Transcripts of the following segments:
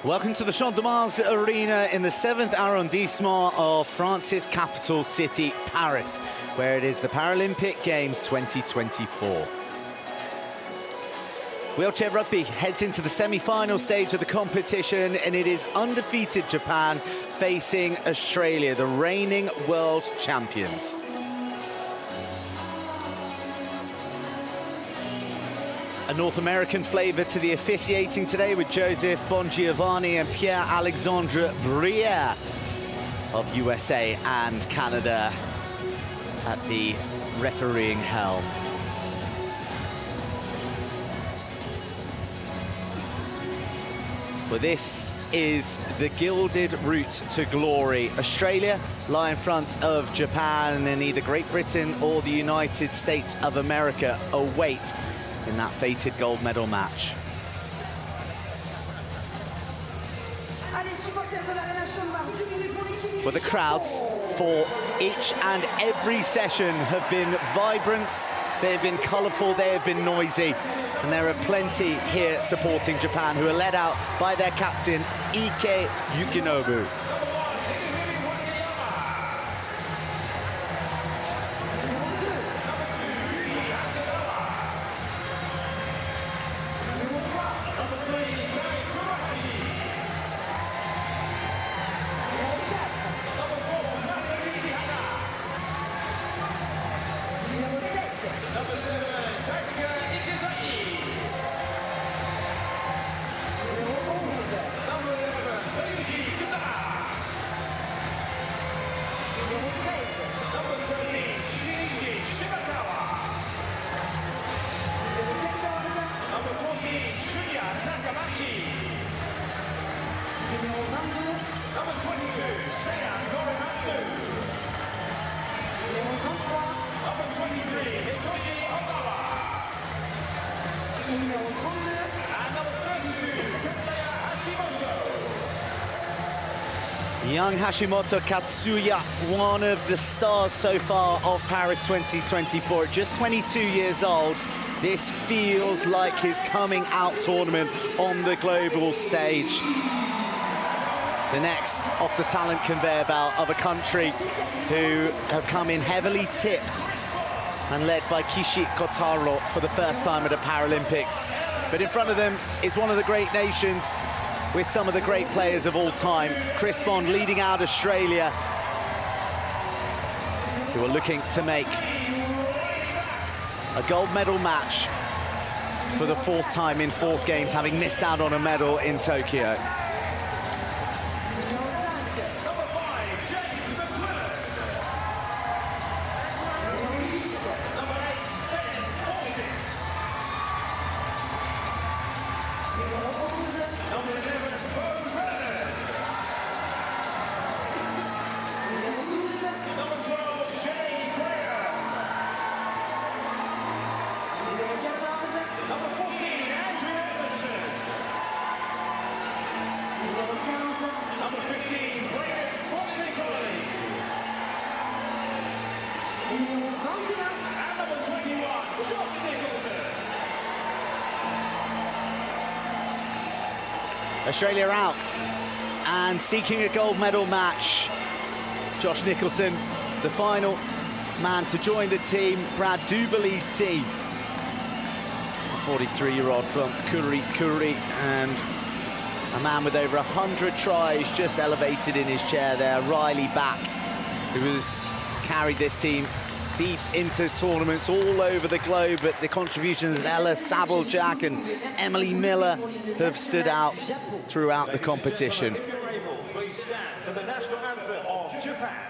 Welcome to the Champ de Mars Arena in the 7th arrondissement of France's capital city, Paris, where it is the Paralympic Games 2024. Wheelchair rugby heads into the semi-final stage of the competition, and it is undefeated Japan facing Australia, the reigning world champions. A North American flavour to the officiating today with Joseph Bongiovanni and Pierre-Alexandre Briere of USA and Canada at the refereeing helm. Well, this is the gilded route to glory. Australia lie in front of Japan, and either Great Britain or the United States of America await in that fated gold medal match. Well, the crowds for each and every session have been vibrant, they have been colourful, they have been noisy, and there are plenty here supporting Japan, who are led out by their captain, IKE Yukinobu. Young Hashimoto Katsuya, one of the stars so far of Paris 2024. At just 22 years old, this feels like his coming out tournament on the global stage. The next off the talent conveyor belt of a country who have come in heavily tipped and led by KISHI Kotaro for the first time at the Paralympics. But in front of them is one of the great nations with some of the great players of all time. Chris Bond leading out Australia, who are looking to make a gold medal match for the 4th time in 4th Games, having missed out on a medal in Tokyo. Australia out and seeking a gold medal match. Josh Nicholson, the final man to join the team, Brad DUBBERLEY's team. A 43-year-old from Kuri, and a man with over 100 tries just elevated in his chair there, Ryley BATT, who has carried this team deep into tournaments all over the globe, but the contributions of Ella, SABLJAK and Emilie Miller have stood out throughout the competition. Please stand for the national anthem of Japan.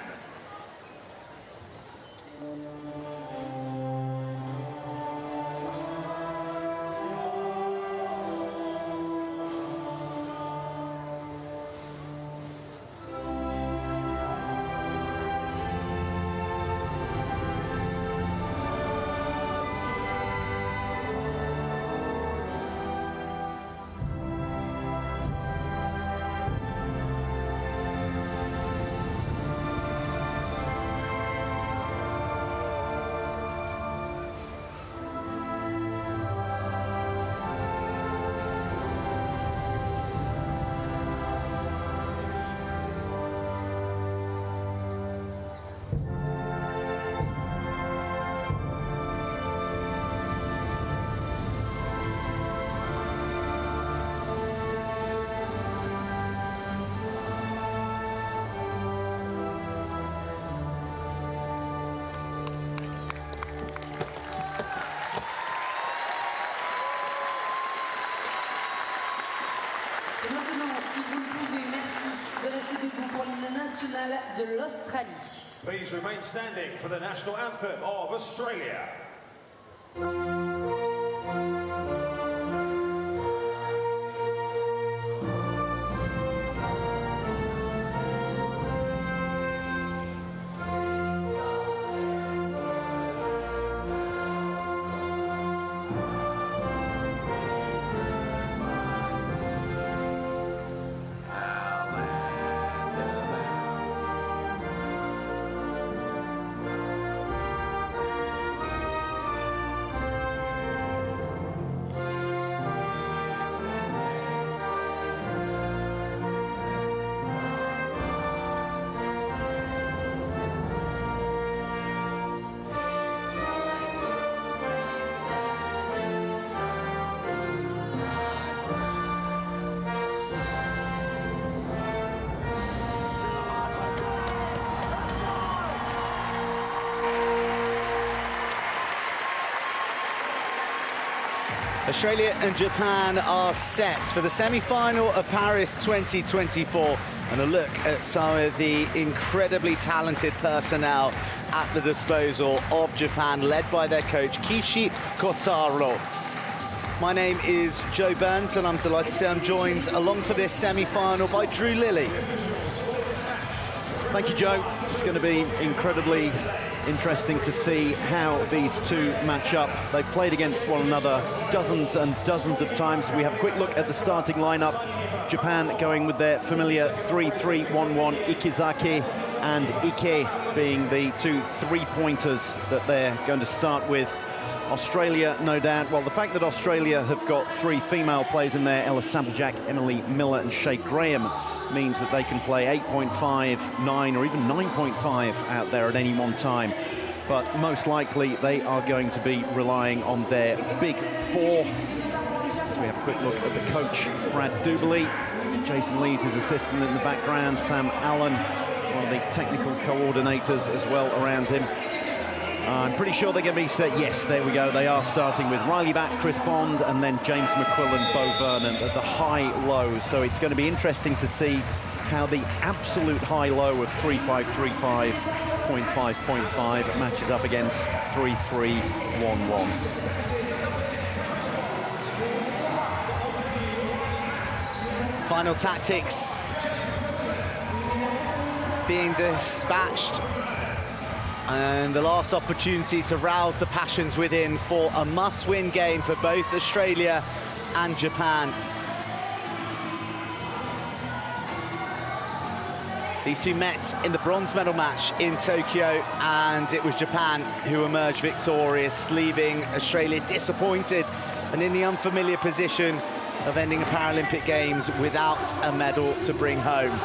Et maintenant, si vous le pouvez, merci de rester debout pour l'hymne national de l'Australie. Please remain standing for the national anthem of Australia. Australia and Japan are set for the semi-final of Paris 2024. And a look at some of the incredibly talented personnel at the disposal of Japan, led by their coach, KISHI Kotaro. My name is Joe Burns, and I'm delighted to say I'm joined along for this semi-final by Drew Lilly. Thank you, Joe. It's going to be incredibly interesting to see how these two match up. They've played against one another dozens and dozens of times. We have a quick look at the starting lineup. Japan going with their familiar 3-3-1-1, IKEZAKI and IKE being the two three-pointers that they're going to start with. Australia, no doubt. Well, the fact that Australia have got three female players in there, Ella SABLJAK, Emilie, Miller and Shae Graham, means that they can play 8.5, 9 or even 9.5 out there at any one time. But most likely they are going to be relying on their big four. So we have a quick look at the coach, Brad DUBBERLEY. Jason Lee's his assistant in the background, Sam Allen, one of the technical coordinators as well around him. I'm pretty sure they're going to be set. Yes, there we go. They are starting with Ryley Batt, Chris Bond, and then James McQUILLAN, Beau Vernon at the high-low. So it's going to be interesting to see how the absolute high-low of 3-5-3-5, 0.5 matches up against 3-3-1-1. Final tactics being dispatched. And the last opportunity to rouse the passions within for a must-win game for both Australia and Japan. These two met in the bronze medal match in Tokyo, and it was Japan who emerged victorious, leaving Australia disappointed and in the unfamiliar position of ending a Paralympic Games without a medal to bring home.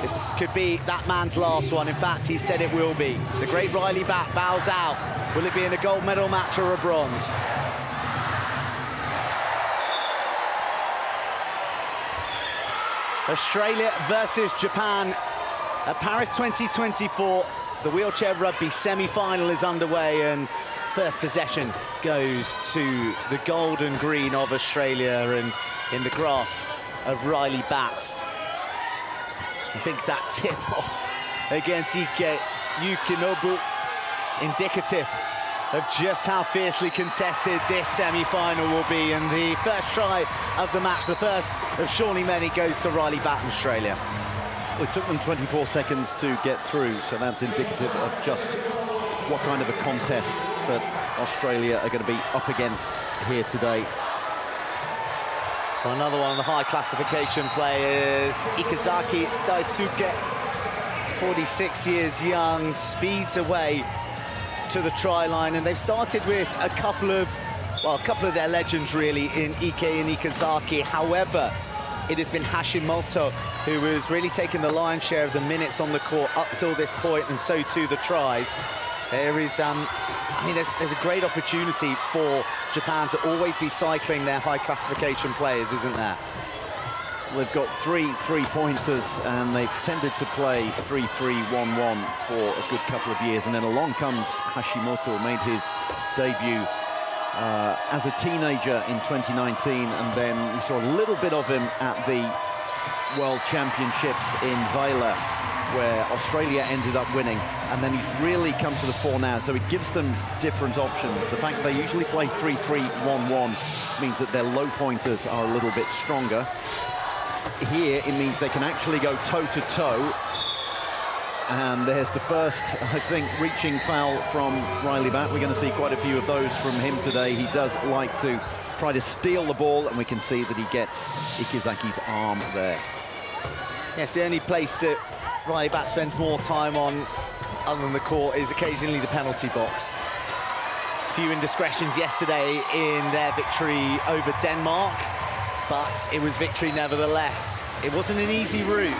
This could be that man's last one. In fact, he said it will be. The great Ryley Batt bows out. Will it be in a gold medal match or a bronze? Australia versus Japan at Paris 2024. The wheelchair rugby semi-final is underway, and first possession goes to the golden green of Australia and in the grasp of Ryley Batt. I think that tip-off against IKE Yukinobu indicative of just how fiercely contested this semi-final will be. And the first try of the match, the first of surely many, goes to Ryley Batt in Australia. Well, it took them 24 seconds to get through, so that's indicative of just what kind of a contest that Australia are going to be up against here today. Well, another one of the high classification players, IKEZAKI Daisuke, 46 years young, speeds away to the try line, and they've started with a couple of their legends really in IKE and IKEZAKI. However, it has been Hashimoto who has really taken the lion's share of the minutes on the court up till this point, and so too the tries. There is, I mean, there's a great opportunity for Japan to always be cycling their high classification players, isn't there? They've got three three-pointers, and they've tended to play 3-3-1-1 for a good couple of years, and then along comes Hashimoto, made his debut as a teenager in 2019, and then we saw a little bit of him at the World Championships in Vejle, where Australia ended up winning, and then he's really come to the fore now, so it gives them different options. The fact that they usually play 3-3-1-1 means that their low pointers are a little bit stronger. Here, it means they can actually go toe-to-toe, and there's the first, I think, reaching foul from Ryley Batt. We're going to see quite a few of those from him today. He does like to try to steal the ball, and we can see that he gets Ikezaki's arm there. Yes, the only place that Ryley Batt spends more time on, other than the court, is occasionally the penalty box. A few indiscretions yesterday in their victory over Denmark, but it was victory nevertheless. It wasn't an easy route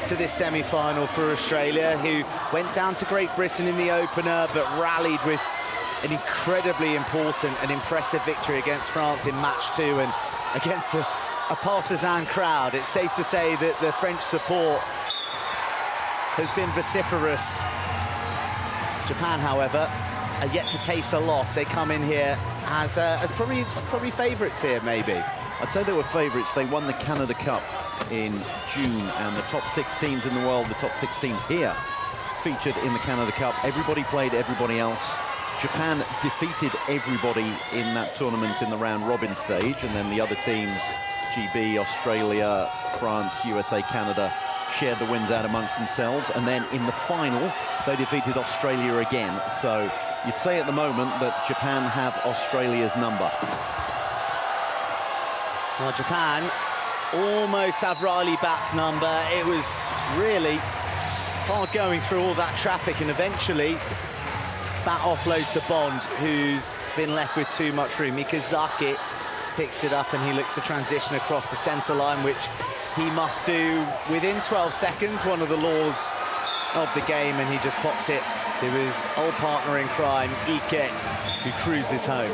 to this semi-final for Australia, who went down to Great Britain in the opener, but rallied with an incredibly important and impressive victory against France in match 2, and against a partisan crowd. It's safe to say that the French support has been vociferous. Japan, however, are yet to taste a loss. They come in here as probably favourites here, maybe. I'd say they were favourites. They won the Canada Cup in June, and the top 6 teams in the world, the top 6 teams here, featured in the Canada Cup. Everybody played everybody else. Japan defeated everybody in that tournament in the round robin stage, and then the other teams, GB, Australia, France, USA, Canada, shared the wins out amongst themselves, and then in the final they defeated Australia again. So you'd say at the moment that Japan have Australia's number. Well, Japan almost have Ryley Batt's number. It was really hard going through all that traffic, and eventually Batt offloads to Bond, who's been left with too much room. Ikezaki picks it up, and he looks to transition across the centre line, which he must do within 12 seconds, one of the laws of the game, and he just pops it to his old partner in crime, Ike, who cruises home.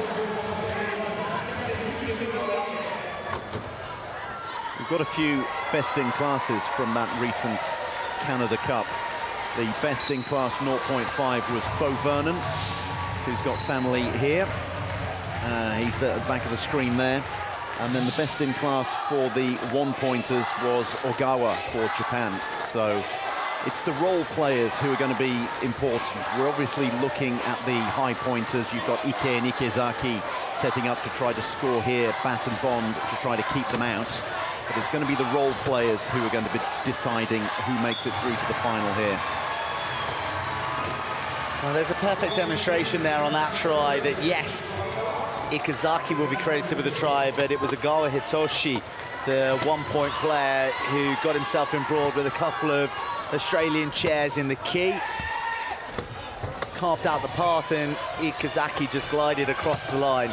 We've got a few best-in-classes from that recent Canada Cup. The best-in-class 0.5 was Beau Vernon, who's got family here. He's at the back of the screen there. And then the best-in-class for the one-pointers was Ogawa for Japan. So it's the role players who are going to be important. We're obviously looking at the high pointers. You've got Ike and Ikezaki setting up to try to score here, Batt and Bond to try to keep them out. But it's going to be the role players who are going to be deciding who makes it through to the final here. Well, there's a perfect demonstration there on that try that, yes, Ikezaki will be credited with the try, but it was OGAWA Hitoshi, the one-point player, who got himself embroiled with a couple of Australian chairs in the key. Carved out the path, and Ikezaki just glided across the line.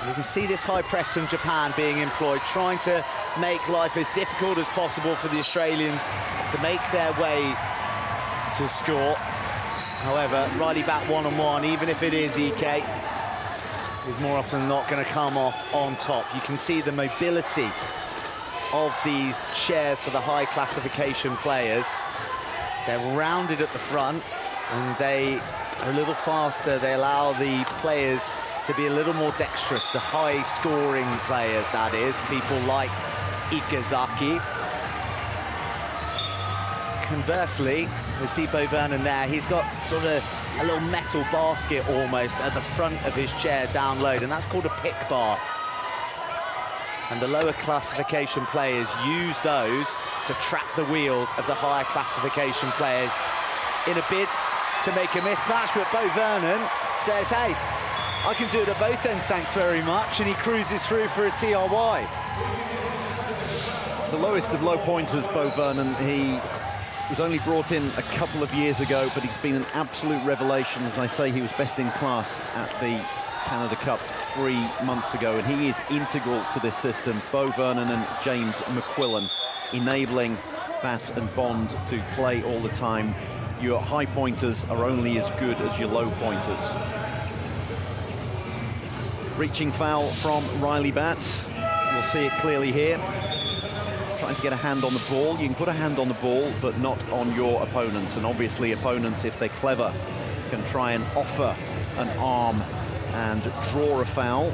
You can see this high press from Japan being employed, trying to make life as difficult as possible for the Australians to make their way to score. However, Ryley Batt one-on-one, even if it is Ike, is more often than not going to come off on top. You can see the mobility of these chairs for the high classification players. They're rounded at the front, and they are a little faster. They allow the players to be a little more dexterous, the high-scoring players, that is, people like Ikezaki. Conversely, we see Beau Vernon there. He's got sort of a little metal basket almost at the front of his chair down low, and that's called a pick bar. And the lower classification players use those to trap the wheels of the higher classification players in a bid to make a mismatch. But Beau Vernon says, hey, I can do it at both ends, thanks very much, and he cruises through for a TRY. The lowest of low pointers, Beau Vernon. He was only brought in a couple of years ago, but he's been an absolute revelation. As I say, he was best in class at the Canada Cup 3 months ago, and he is integral to this system. Beau Vernon and James McQUILLAN enabling Batt and Bond to play all the time. Your high pointers are only as good as your low pointers. Reaching foul from Ryley Batt. We'll see it clearly here. Trying to get a hand on the ball. You can put a hand on the ball, but not on your opponents. And obviously opponents, if they're clever, can try and offer an arm and draw a foul.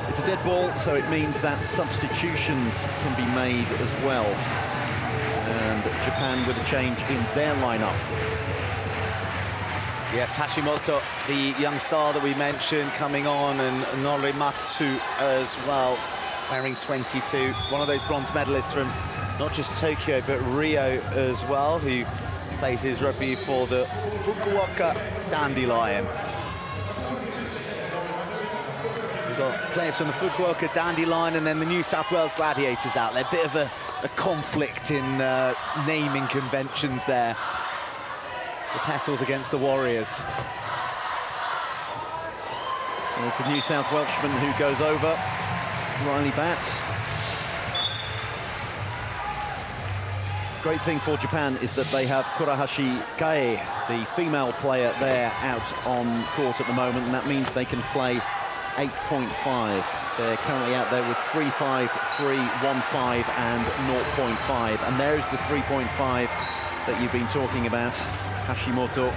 It's a dead ball, so it means that substitutions can be made as well. And Japan with a change in their lineup. Yes, Hashimoto, the young star that we mentioned, coming on, and Norimatsu as well, wearing 22. One of those bronze medalists from not just Tokyo, but Rio as well, who plays his rugby for the Fukuoka Dandelion. We've got players from the Fukuoka Dandelion and then the New South Wales Gladiators out there. Bit of a conflict in naming conventions there. The Petals against the Warriors. And it's a New South Welshman who goes over, Ryley BATT. Great thing for Japan is that they have KURAHASHI Kae, the female player there, out on court at the moment, and that means they can play 8.5. They're currently out there with 3.5, 3.15 and 0.5. And there's the 3.5 that you've been talking about, Hashimoto.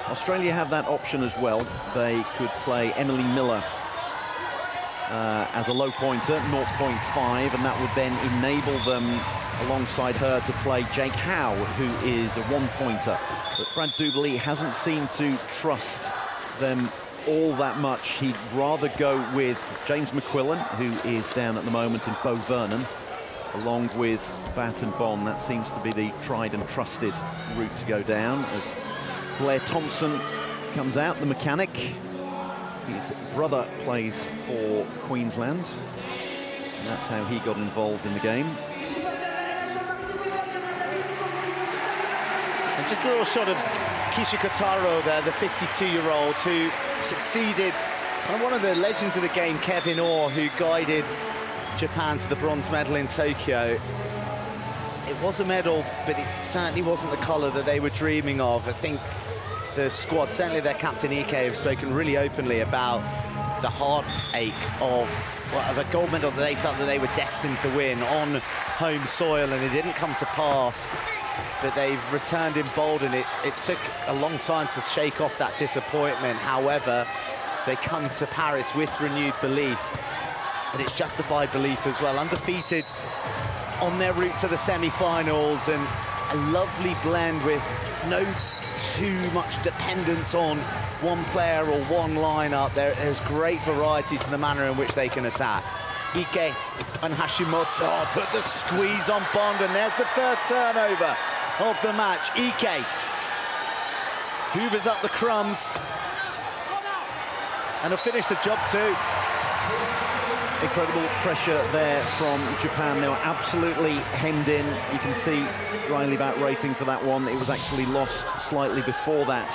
Australia have that option as well. They could play Emilie Miller as a low pointer, 0.5, and that would then enable them, alongside her, to play Jake Howe, who is a one-pointer. But Brad DUBBERLEY hasn't seemed to trust them all that much. He'd rather go with James McQUILLAN, who is down at the moment, and Beau Vernon, along with BATT and Bon. That seems to be the tried and trusted route to go down, as Blair Thompson comes out, the mechanic. His brother plays for Queensland, and that's how he got involved in the game. And just a little shot of KISHI Kotaro there, the 52-year-old who succeeded one of the legends of the game, Kevin Orr, who guided Japan to the bronze medal in Tokyo. It was a medal, but it certainly wasn't the colour that they were dreaming of. I think the squad, certainly their captain IKE, have spoken really openly about the heartache of a gold medal that they felt that they were destined to win on home soil, and it didn't come to pass. But they've returned emboldened. It took a long time to shake off that disappointment. However, they come to Paris with renewed belief, and it's justified belief as well. Undefeated on their route to the semi-finals, and a lovely blend with no too much dependence on one player or one lineup. There's great variety to the manner in which they can attack. IKE and Hashimoto put the squeeze on Bond, and there's the first turnover of the match. IKE hoovers up the crumbs, and he'll finish the job too. Incredible pressure there from Japan. They were absolutely hemmed in. You can see Ryley BATT racing for that one. It was actually lost slightly before that.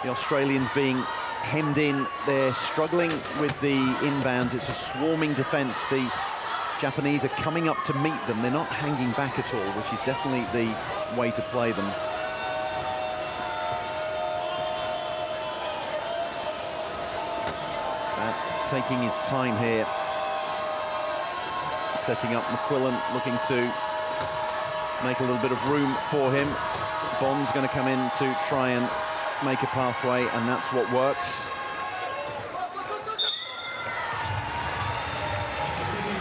The Australians being hemmed in. They're struggling with the inbounds. It's a swarming defence. The Japanese are coming up to meet them. They're not hanging back at all, which is definitely the way to play them. BATT taking his time here, setting up McQUILLAN, looking to make a little bit of room for him. Bond's going to come in to try and make a pathway, and that's what works.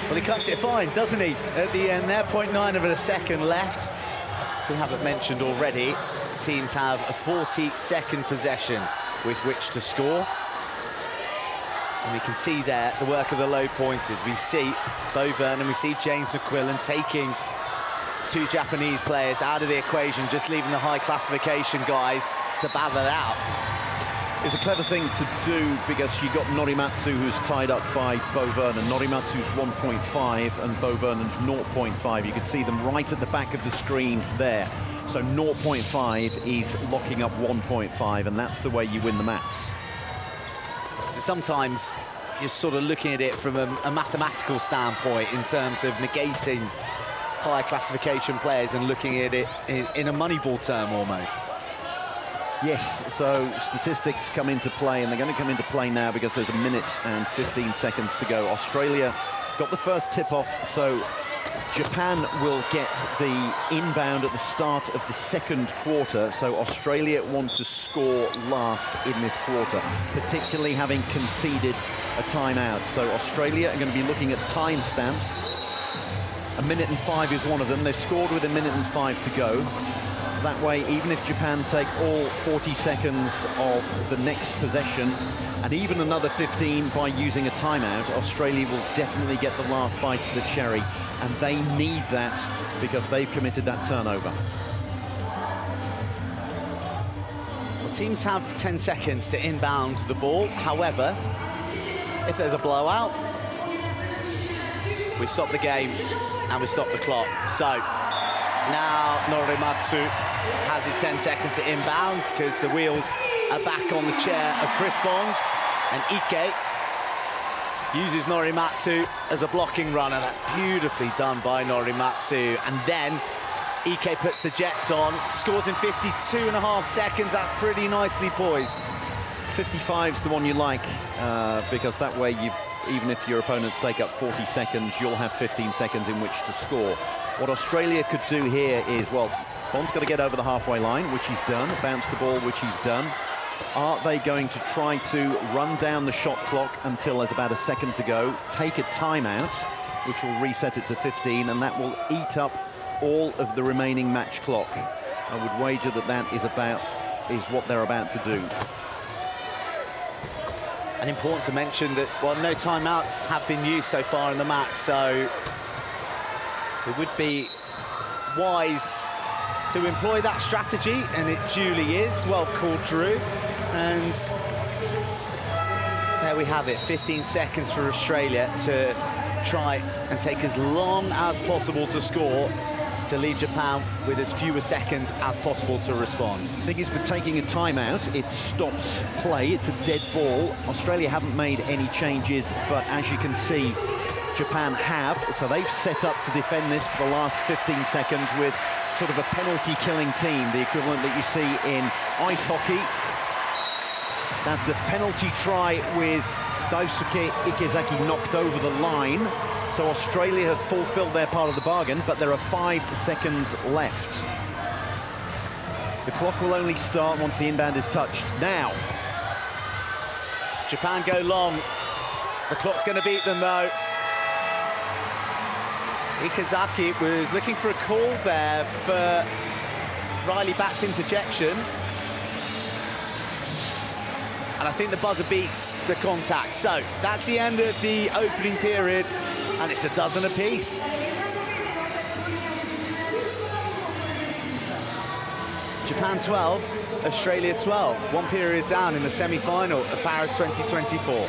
Well, he cuts it fine, doesn't he? At the end there, 0.9 of a second left. If we haven't mentioned already, teams have a 40-second possession with which to score. And we can see there the work of the low pointers. We see Beau Vernon, we see James McQUILLAN taking two Japanese players out of the equation, just leaving the high classification guys to battle it out. It's a clever thing to do, because you got Norimatsu, who's tied up by Beau Vernon. Norimatsu's 1.5 and Beau Vernon's 0.5. You can see them right at the back of the screen there. So 0.5 is locking up 1.5, and that's the way you win the mats. So sometimes you're sort of looking at it from a mathematical standpoint in terms of negating higher classification players and looking at it in a Moneyball term almost. Yes, so statistics come into play, and they're going to come into play now because there's a minute and 15 seconds to go. Australia got the first tip-off, so Japan will get the inbound at the start of the second quarter, so Australia want to score last in this quarter, particularly having conceded a timeout. So Australia are going to be looking at timestamps. 1 minute and 5 is one of them. They've scored with 1 minute and 5 to go. That way, even if Japan take all 40 seconds of the next possession, and even another 15 by using a timeout, Australia will definitely get the last bite of the cherry, and they need that because they've committed that turnover. Well, teams have 10 seconds to inbound the ball. However, if there's a blowout, we stop the game and we stop the clock. So now Norimatsu has his 10 seconds to inbound because the wheels are back on the chair of Chris Bond, and Ike uses Norimatsu as a blocking runner. That's beautifully done by Norimatsu. And then Ike puts the jets on, scores in 52.5 seconds. That's pretty nicely poised. 55 is the one you like, because that way even if your opponents take up 40 seconds, you'll have 15 seconds in which to score. What Australia could do here is, well, Bond's got to get over the halfway line, which he's done, bounce the ball, which he's done. Are they going to try to run down the shot clock until there's about a second to go, take a timeout, which will reset it to 15, and that will eat up all of the remaining match clock? I would wager that that is what they're about to do. And important to mention that, well, no timeouts have been used so far in the match, so it would be wise to employ that strategy, and it duly is. Well called, Drew. And there we have it, 15 seconds for Australia to try and take as long as possible to score, to leave Japan with as few seconds as possible to respond. The thing is, with taking a timeout, it stops play. It's a dead ball. Australia haven't made any changes, but as you can see, Japan have. So they've set up to defend this for the last 15 seconds with sort of a penalty-killing team, the equivalent that you see in ice hockey. That's a penalty try with Daisuke Ikezaki knocked over the line. So Australia have fulfilled their part of the bargain, but there are 5 seconds left. The clock will only start once the inbound is touched. Now, Japan go long. The clock's going to beat them, though. Ikezaki was looking for a call there for Ryley Batt's interjection. And I think the buzzer beats the contact. So that's the end of the opening period, and it's a dozen apiece. Japan 12, Australia 12. One period down in the semi-final of Paris 2024.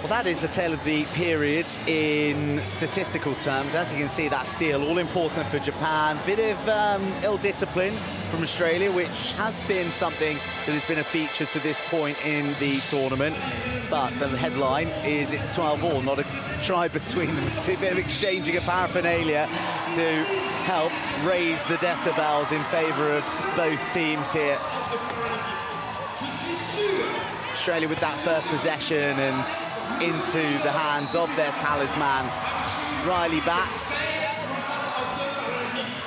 Well, that is the tale of the period in statistical terms. As you can see, that steal, all important for Japan. Bit of ill discipline from Australia, which has been something that has been a feature to this point in the tournament. But the headline is it's 12-all, not a try between them. It's a bit of exchanging of paraphernalia to help raise the decibels in favour of both teams here. Australia with that first possession and into the hands of their talisman, Ryley Batt.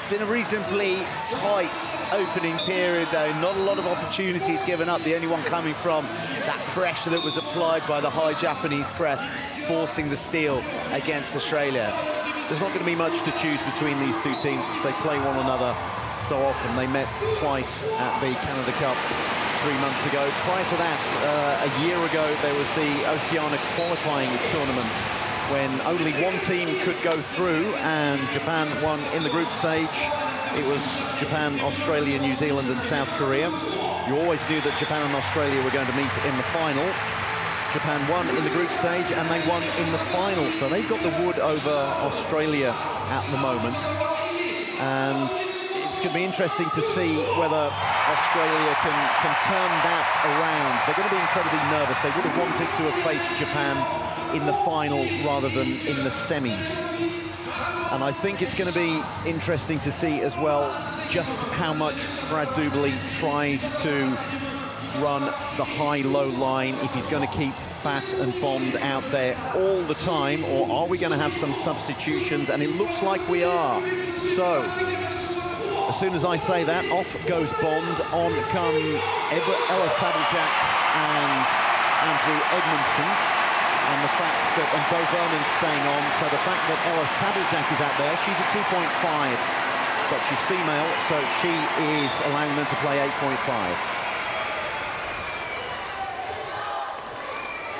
Been a reasonably tight opening period, though. Not a lot of opportunities given up. The only one coming from that pressure that was applied by the high Japanese press, forcing the steal against Australia. There's not going to be much to choose between these two teams because they play one another so often. They met twice at the Canada Cup 3 months ago. Prior to that, a year ago, there was the Oceania qualifying tournament when only one team could go through, and Japan won in the group stage. It was Japan, Australia, New Zealand, and South Korea. You always knew that Japan and Australia were going to meet in the final. Japan won in the group stage, and they won in the final. So they've got the wood over Australia at the moment. And it's it's going to be interesting to see whether Australia can turn that around. They're going to be incredibly nervous. They would have wanted to have faced Japan in the final rather than in the semis. And I think it's going to be interesting to see as well just how much Brad Duberley tries to run the high-low line, if he's going to keep Batt and Bond out there all the time, or are we going to have some substitutions? And it looks like we are. So, as soon as I say that, off goes Bond, on come Ella SABLJAK and Andrew Edmondson. And the fact that, and Beau Vernon's staying on, so the fact that Ella SABLJAK is out there, she's a 2.5, but she's female, so she is allowing them to play 8.5.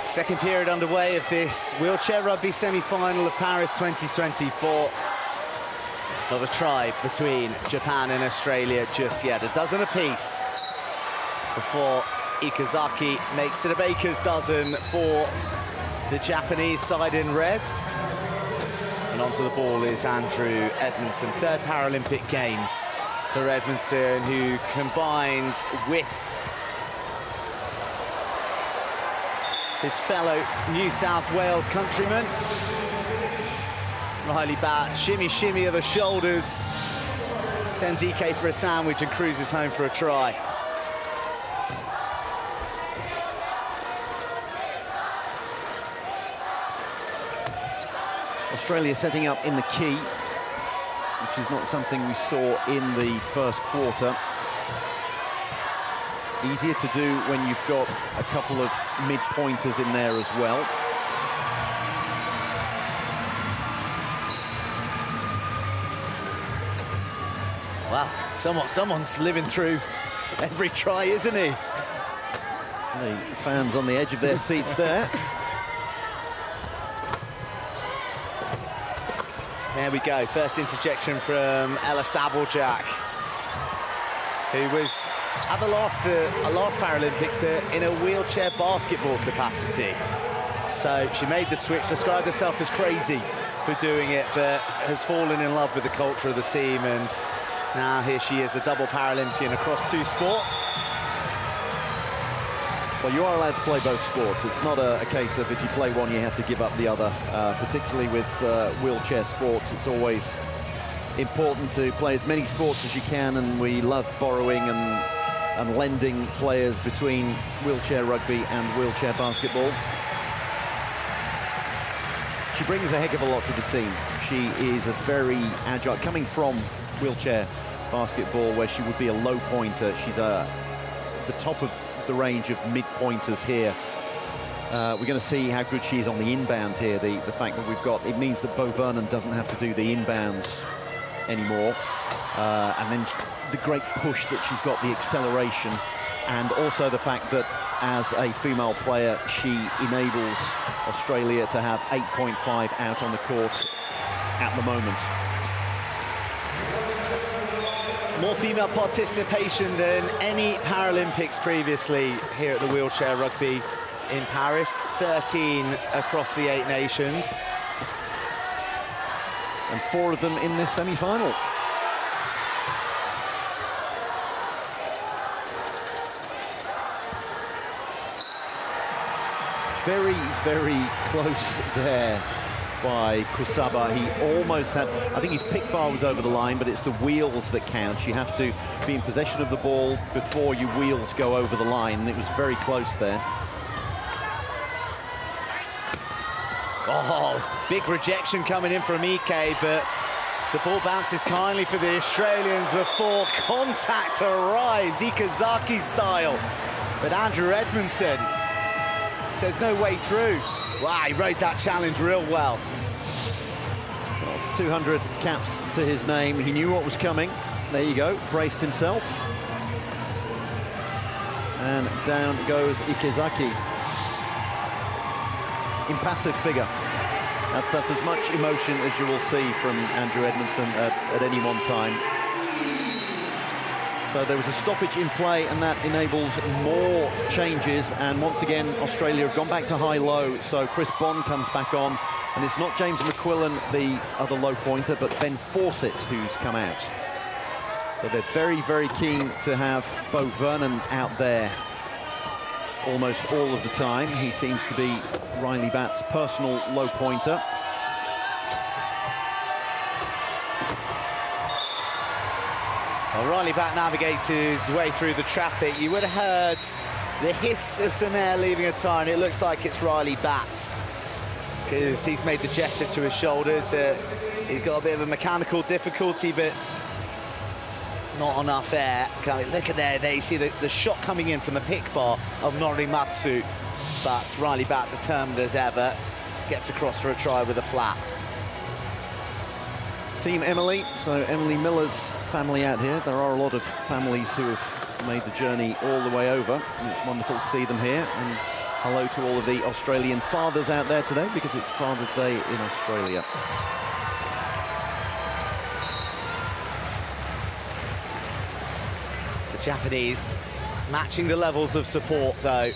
Second period underway of this wheelchair rugby semi-final of Paris 2024. Not a try between Japan and Australia just yet. A dozen apiece before Ikezaki makes it a baker's dozen for the Japanese side in red. And onto the ball is Andrew Edmondson. Third Paralympic Games for Edmondson, who combines with his fellow New South Wales countryman. Riley Batt, shimmy of the shoulders. Sends IKE for a sandwich and cruises home for a try. Australia setting up in the key, which is not something we saw in the first quarter. Easier to do when you've got a couple of mid-pointers in there as well. Wow, someone's living through every try, isn't he? The fans on the edge of their seats there. There we go, first interjection from Ella SABLJAK, who was at the last Paralympics in a wheelchair basketball capacity. So she made the switch, described herself as crazy for doing it, but has fallen in love with the culture of the team, and now here she is, a double Paralympian across two sports. Well, you are allowed to play both sports. It's not a case of if you play one, you have to give up the other. Particularly with wheelchair sports, it's always important to play as many sports as you can, and we love borrowing and lending players between wheelchair rugby and wheelchair basketball. She brings a heck of a lot to the team. She is a very agile, coming from wheelchair basketball where she would be a low pointer. She's the top of the range of mid-pointers here. We're going to see how good she is on the inbound here. The fact that we've got, it means that Beau Vernon doesn't have to do the inbounds anymore. And then the great push that she's got, the acceleration, and also the fact that as a female player, she enables Australia to have 8.5 out on the court at the moment. More female participation than any Paralympics previously here at the wheelchair rugby in Paris. 13 across the 8 nations. And 4 of them in this semi-final. Very, very close there by KUSABA. He almost had, I think his pick bar was over the line, but it's the wheels that count. You have to be in possession of the ball before your wheels go over the line, and it was very close there. Oh, big rejection coming in from IKE, but the ball bounces kindly for the Australians before contact arrives, IKEZAKI style. But Andrew Edmondson says no way through. Wow, he rode that challenge real well. 200 caps to his name. He knew what was coming. There you go, braced himself. And down goes IKEZAKI. Impassive figure. That's as much emotion as you will see from Andrew Edmondson at any one time. So there was a stoppage in play, and that enables more changes. And once again, Australia have gone back to high-low. So Chris Bond comes back on, and it's not James McQUILLAN, the other low pointer, but Ben FAWCETT who's come out. So they're very, very keen to have Beau Vernon out there almost all of the time. He seems to be Riley Batt's personal low pointer. Well, Riley Batt navigates his way through the traffic. You would have heard the hiss of some air leaving a tire, and it looks like it's Riley Batt, because he's made the gesture to his shoulders. He's got a bit of a mechanical difficulty, but not enough air. Look at there you see the shot coming in from the pick bar of Norimatsu, but Riley Batt, determined as ever, gets across for a try with a flat. Team Emilie, so Emily Miller's family out here. There are a lot of families who have made the journey all the way over, and it's wonderful to see them here. And hello to all of the Australian fathers out there today, because it's Father's Day in Australia. The Japanese matching the levels of support, though.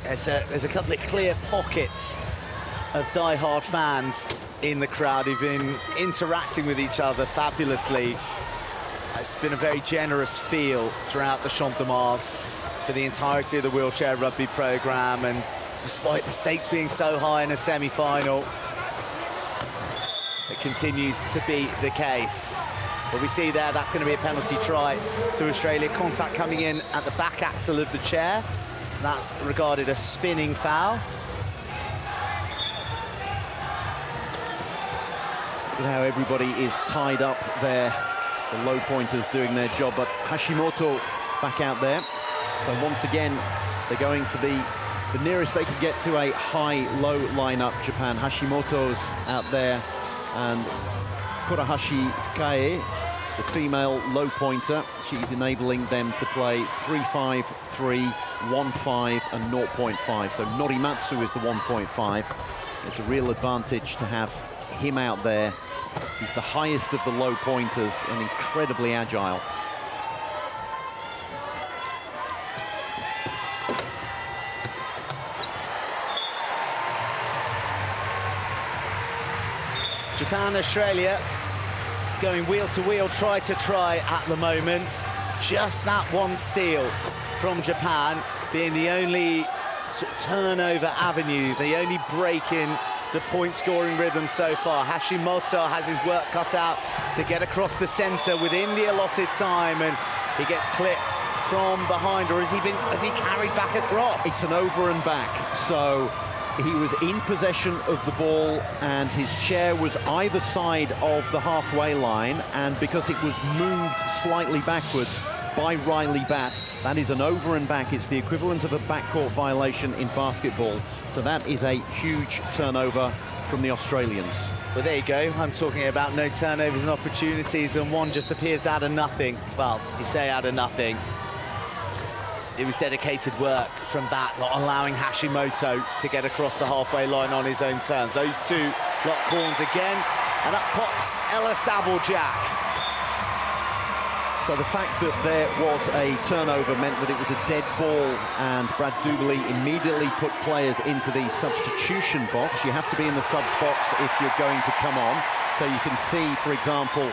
There's a couple of clear pockets of die-hard fans in the crowd who've been interacting with each other fabulously. It's been a very generous feel throughout the Champ de Mars for the entirety of the wheelchair rugby program, and despite the stakes being so high in a semi-final, it continues to be the case. But we see there, that's going to be a penalty try to Australia. Contact coming in at the back axle of the chair, so that's regarded a spinning foul. Look at how everybody is tied up there, the low pointers doing their job, but Hashimoto back out there. So once again, they're going for the nearest they could get to a high-low lineup, Japan. Hashimoto's out there, and KURAHASHI Kae, the female low pointer, she's enabling them to play 3-5, 3, 1-5, and 0.5. So Norimatsu is the 1.5. It's a real advantage to have him out there. He's the highest of the low pointers and incredibly agile. Japan, Australia going wheel to wheel, try to try at the moment. Just that one steal from Japan being the only sort of turnover avenue, the only break in the point scoring rhythm so far. Hashimoto has his work cut out to get across the center within the allotted time, and he gets clipped from behind, or has he carried back across? It's an over and back, so he was in possession of the ball and his chair was either side of the halfway line, and because it was moved slightly backwards by Riley Batt, that is an over and back. It's the equivalent of a backcourt violation in basketball. So that is a huge turnover from the Australians. Well, there you go. I'm talking about no turnovers and opportunities, and one just appears out of nothing. Well, you say out of nothing. It was dedicated work from Batt, not allowing Hashimoto to get across the halfway line on his own terms. Those two lock corners again, and up pops Ella SABLJAK. So the fact that there was a turnover meant that it was a dead ball, and Brad DUBBERLEY immediately put players into the substitution box. You have to be in the subs box if you're going to come on. So you can see, for example,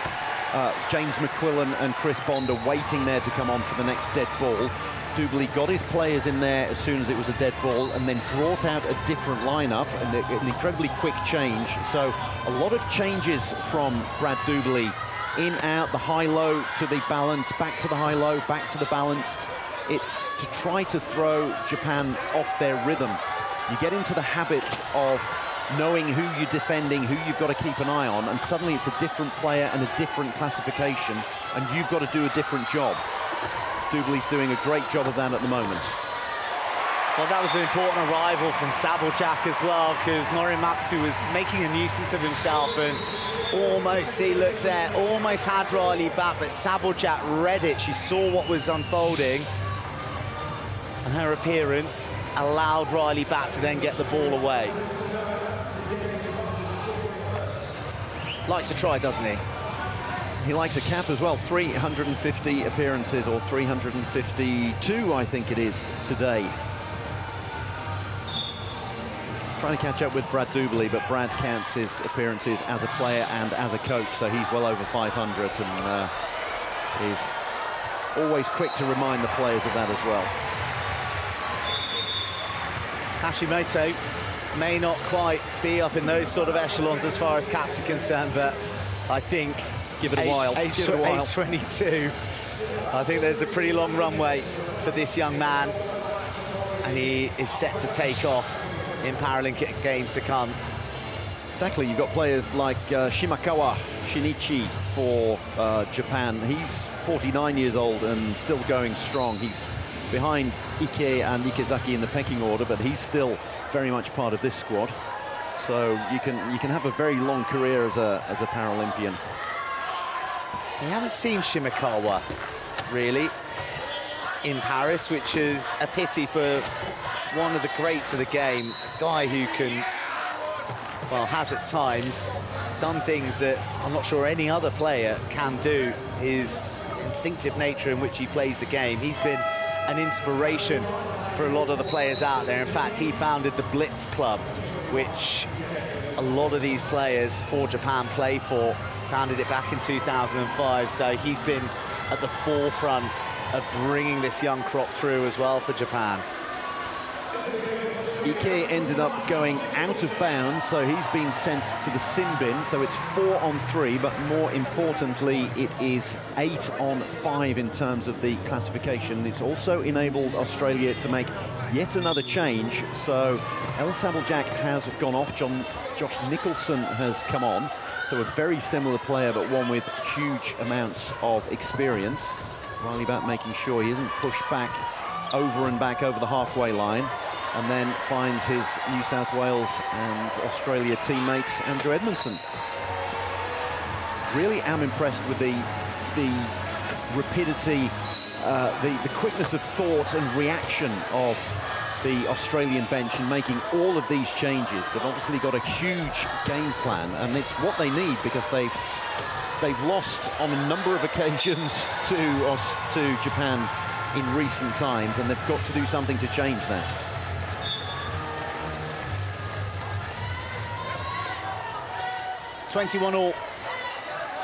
James McQUILLAN and Chris Bond are waiting there to come on for the next dead ball. DUBBERLEY got his players in there as soon as it was a dead ball, and then brought out a different lineup, and an incredibly quick change. So a lot of changes from Brad DUBBERLEY. In, out, the high-low to the balance, back to the high-low, back to the balanced. It's to try to throw Japan off their rhythm. You get into the habit of knowing who you're defending, who you've got to keep an eye on, and suddenly it's a different player and a different classification, and you've got to do a different job. DUBBERLEY's doing a great job of that at the moment. Well, that was an important arrival from SABLJAK as well, because Norimatsu was making a nuisance of himself and almost, see, look there, almost had Riley Batt, but SABLJAK read it. She saw what was unfolding, and her appearance allowed Riley Batt to then get the ball away. Likes to try, doesn't he? He likes a cap as well. 350 appearances, or 352, I think it is, today. Trying to catch up with Brad DUBBERLEY, but Brad counts his appearances as a player and as a coach, so he's well over 500 and is always quick to remind the players of that as well. Hashimoto may not quite be up in those sort of echelons as far as caps are concerned, but I think give it a while. Age 22, I think there's a pretty long runway for this young man, and he is set to take off in Paralympic Games to come. Exactly, you've got players like Shimakawa Shinichi for Japan. He's 49 years old and still going strong. He's behind Ike and IKEZAKI in the pecking order, but he's still very much part of this squad. So you can have a very long career as a Paralympian. We haven't seen Shimakawa really in Paris, which is a pity for one of the greats of the game, a guy who can, well, has at times done things that I'm not sure any other player can do. His instinctive nature in which he plays the game. He's been an inspiration for a lot of the players out there. In fact, he founded the Blitz Club, which a lot of these players for Japan play for. Founded it back in 2005, so he's been at the forefront of bringing this young crop through as well for Japan. Ike ended up going out of bounds, so he's been sent to the sin bin. So it's 4-on-3, but more importantly, it is 8-on-5 in terms of the classification. It's also enabled Australia to make yet another change. So El SABLJAK has gone off. Josh Nicholson has come on. So a very similar player, but one with huge amounts of experience. Ryley BATT making sure he isn't pushed back over the halfway line, and then finds his New South Wales and Australia teammate, Andrew Edmondson. Really am impressed with the rapidity, the quickness of thought and reaction of the Australian bench in making all of these changes. They've obviously got a huge game plan, and it's what they need, because they've lost on a number of occasions to Japan in recent times, and they've got to do something to change that. $21-all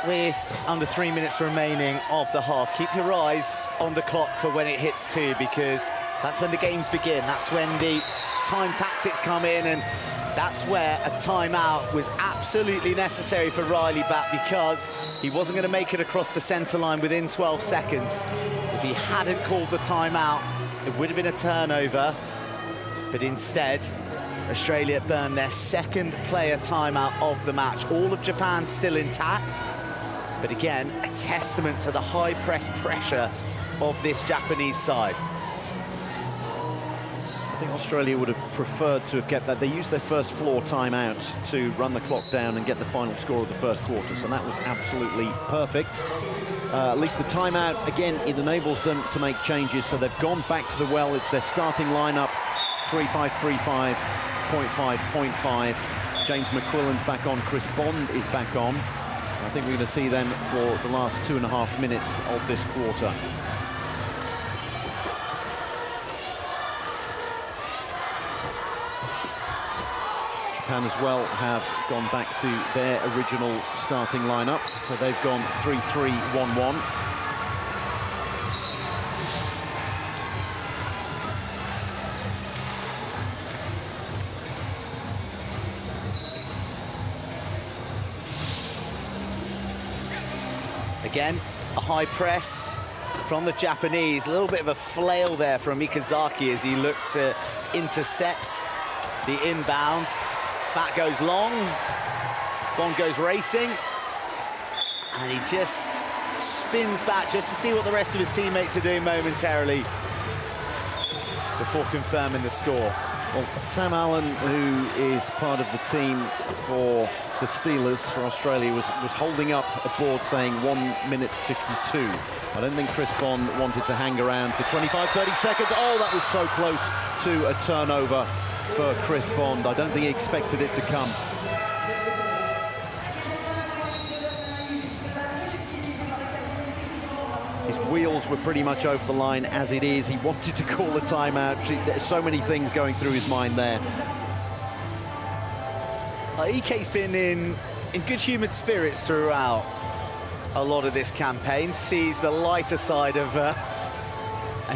with under 3 minutes remaining of the half. Keep your eyes on the clock for when it hits 2, because that's when the games begin. That's when the time tactics come in, and that's where a timeout was absolutely necessary for Ryley BATT, because he wasn't going to make it across the centre line within 12 seconds. If he hadn't called the timeout, it would have been a turnover. But instead, Australia burned their second player timeout of the match. All of Japan still intact, but again, a testament to the high press pressure of this Japanese side. I think Australia would have preferred to have kept that. They used their first floor timeout to run the clock down and get the final score of the first quarter, so that was absolutely perfect. At least the timeout, again, it enables them to make changes, so they've gone back to the well. It's their starting lineup, 3-5-3-5, 0.5, 0.5. James McQuillan's back on, Chris Bond is back on. I think we're going to see them for the last 2.5 minutes of this quarter. Japan as well have gone back to their original starting lineup, so they've gone 3-3-1-1. Again, a high press from the Japanese. A little bit of a flail there from IKEZAKI as he looked to intercept the inbound. Back goes long, Bond goes racing, and he just spins back just to see what the rest of his teammates are doing momentarily before confirming the score. Well, Sam Allen, who is part of the team for the Steelers for Australia, was holding up a board saying 1 minute 52. I don't think Chris Bond wanted to hang around for 25-30 seconds. Oh, that was so close to a turnover for Chris Bond. I don't think he expected it to come. His wheels were pretty much over the line as it is. He wanted to call a timeout. There's so many things going through his mind there. Ike's been in good humoured spirits throughout. a lot of this campaign, sees the lighter side of a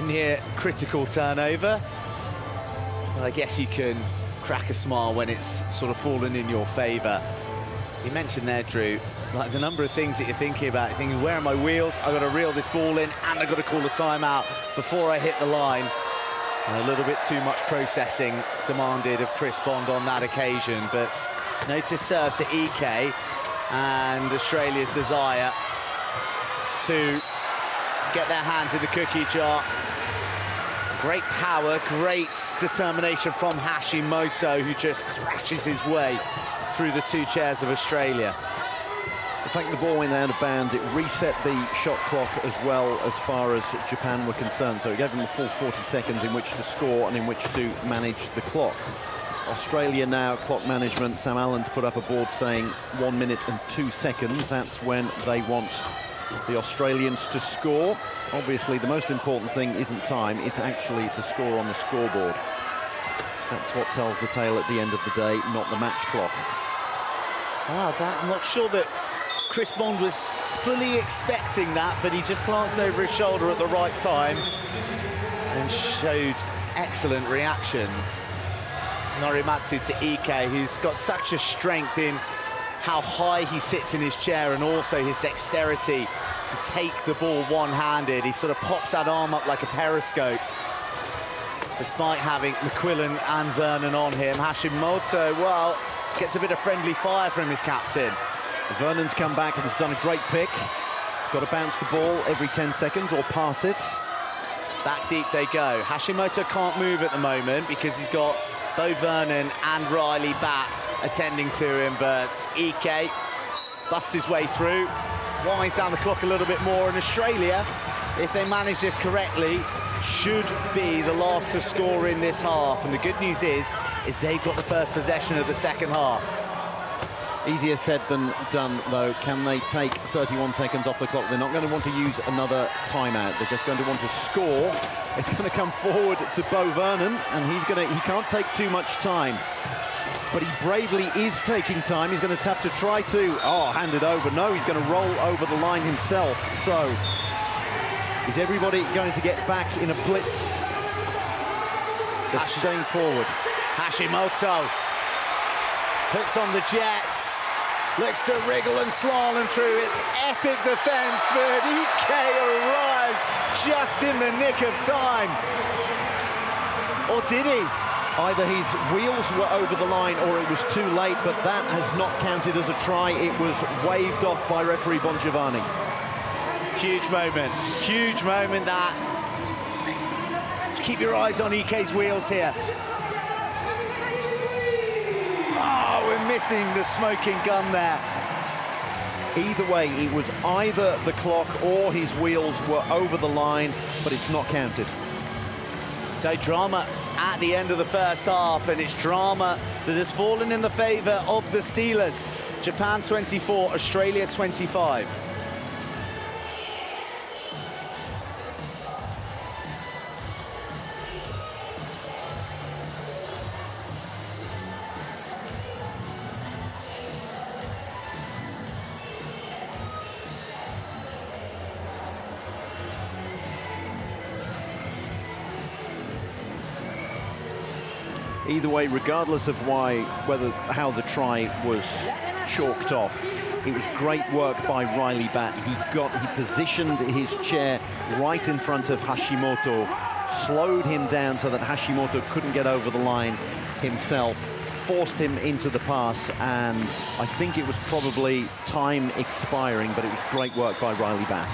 near critical turnover. Well, I guess you can crack a smile when it's sort of fallen in your favour. You mentioned there, Drew, like the number of things that you're thinking about. You're thinking, where are my wheels? I've got to reel this ball in and I've got to call a timeout before I hit the line. And a little bit too much processing demanded of Chris Bond on that occasion, but notice serve to IKE and Australia's desire to get their hands in the cookie jar. Great power, great determination from Hashimoto, who just thrashes his way through the two chairs of Australia. In fact, the ball went out of bounds. It reset the shot clock as well as far as Japan were concerned. So it gave them the full 40 seconds in which to score and in which to manage the clock. Australia now, clock management. Sam Allen's put up a board saying 1 minute and 2 seconds. That's when they want the Australians to score. Obviously, the most important thing isn't time. It's actually the score on the scoreboard. That's what tells the tale at the end of the day, not the match clock. Wow, I'm not sure that Chris Bond was fully expecting that, but he just glanced over his shoulder at the right time and showed excellent reactions. NORIMATSU to IKE, who's got such a strength in how high he sits in his chair and also his dexterity to take the ball one-handed. He sort of pops that arm up like a periscope, despite having McQUILLAN and Vernon on him. Hashimoto, well, gets a bit of friendly fire from his captain. Vernon's come back and has done a great pick. He's got to bounce the ball every 10 seconds or pass it. Back deep they go. Hashimoto can't move at the moment because he's got Beau Vernon and Ryley BATT attending to him, but IKE busts his way through, winds down the clock a little bit more, and Australia, if they manage this correctly, should be the last to score in this half. And the good news is they've got the first possession of the second half. Easier said than done, though. Can they take 31 seconds off the clock? They're not going to want to use another timeout. They're just going to want to score. It's going to come forward to Beau Vernon, and he can't take too much time. But he bravely is taking time. He's going to have to try to, hand it over. No, he's going to roll over the line himself. So, is everybody going to get back in a blitz? They're staying forward. Hashimoto puts on the jets, looks to wriggle and slalom through. It's epic defense, but IKE arrives just in the nick of time. Or did he? Either his wheels were over the line or it was too late, but that has not counted as a try. It was waved off by referee Bongiovanni. Huge moment that. Keep your eyes on IKE's wheels here. Oh, we're missing the smoking gun there. Either way, it was either the clock or his wheels were over the line, but it's not counted. So drama at the end of the first half, and it's drama that has fallen in the favour of the Steelers. Japan 24, Australia 25. Either way, regardless of how the try was chalked off, it was great work by Ryley BATT. He positioned his chair right in front of Hashimoto, slowed him down so that Hashimoto couldn't get over the line himself, forced him into the pass, and I think it was probably time expiring, but it was great work by Ryley BATT.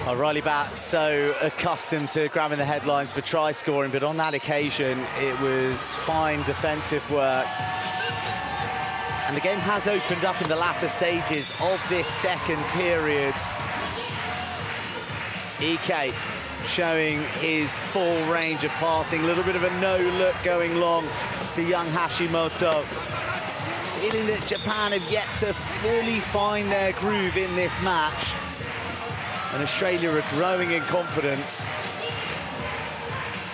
Ryley BATT so accustomed to grabbing the headlines for try scoring, but on that occasion it was fine defensive work. And the game has opened up in the latter stages of this second period. IKE showing his full range of passing, a little bit of a no-look going long to young Hashimoto. Feeling that Japan have yet to fully find their groove in this match. And Australia are growing in confidence.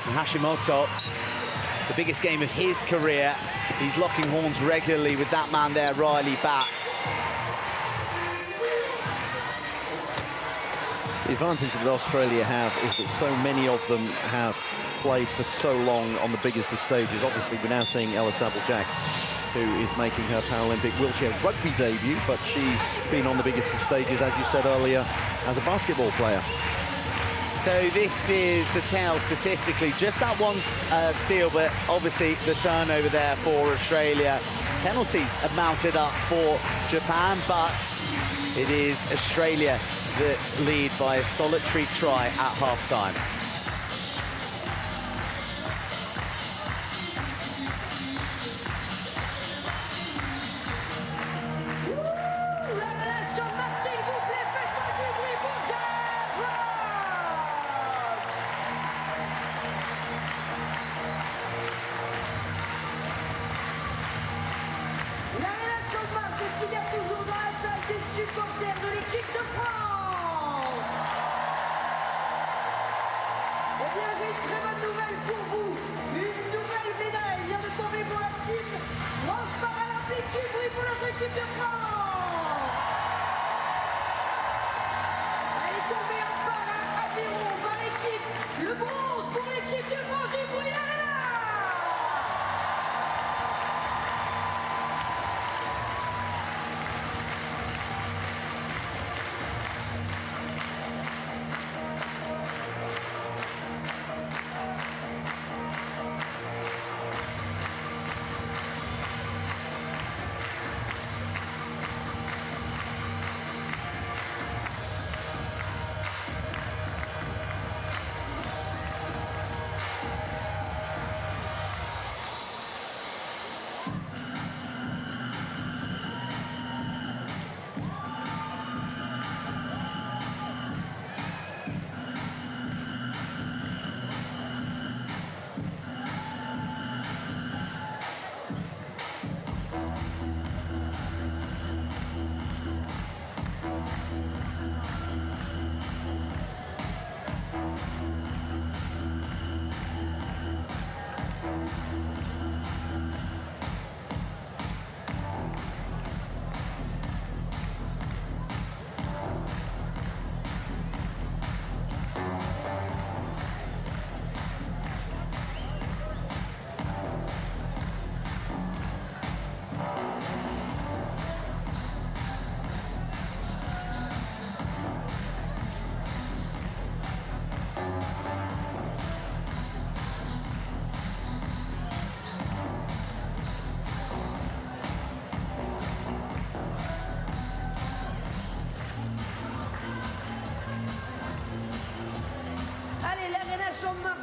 And Hashimoto, the biggest game of his career, he's locking horns regularly with that man there, Ryley BATT. The advantage that Australia have is that so many of them have played for so long on the biggest of stages. Obviously, we're now seeing Ella SABLJAK, who is making her Paralympic wheelchair rugby debut, but she's been on the biggest of stages, as you said earlier, as a basketball player. So this is the tale statistically, just that one steal, but obviously the turnover there for Australia. Penalties have mounted up for Japan, but it is Australia that lead by a solitary try at half-time.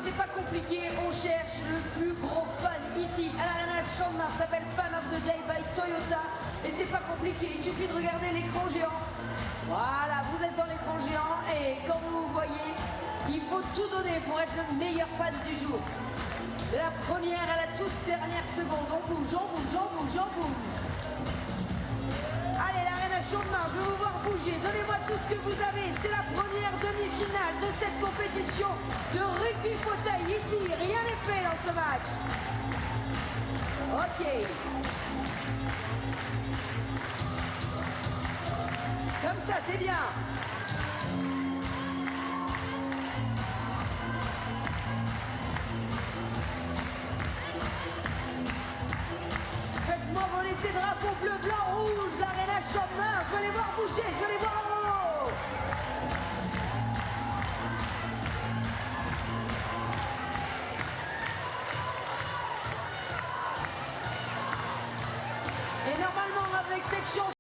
C'est pas compliqué, on cherche le plus gros fan ici à l'Arena Champ de Mars, s'appelle Fan of the Day by Toyota et c'est pas compliqué, il suffit de regarder l'écran géant. Voilà, vous êtes dans l'écran géant et comme vous voyez, il faut tout donner pour être le meilleur fan du jour. De la première à la toute dernière seconde, on bouge, on bouge, on bouge, on bouge. Allez, l'Arena Champ de Mars, je veux vous voir bouger, donnez-moi tout ce que vous avez, c'est la première demi-finale de cette compétition de rugby fauteuil ici, rien n'est fait dans ce match. Ok. Comme ça, c'est bien. Faites-moi voler ces drapeaux bleu, blanc, rouge, l'Arena Champ de Mars, je veux les voir bouger, je veux les voir en haut. Et normalement, avec cette chance,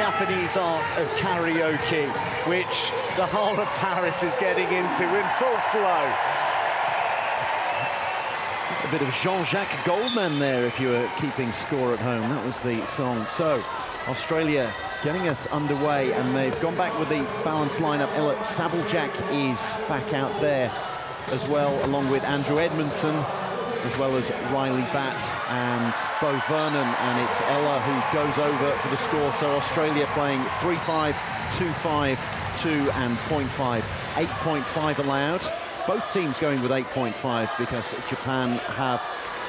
Japanese art of karaoke, which the whole of Paris is getting into in full flow. A bit of Jean-Jacques Goldman there if you were keeping score at home. That was the song. So, Australia getting us underway, and they've gone back with the balanced lineup. Ella SABLJAK is back out there as well, along with Andrew Edmondson, as well as Riley BATT and Beau Vernon, and it's Ella who goes over for the score. So Australia playing 3-5, 2-5, 2 and 0.5. 8.5 allowed. Both teams going with 8.5 because Japan have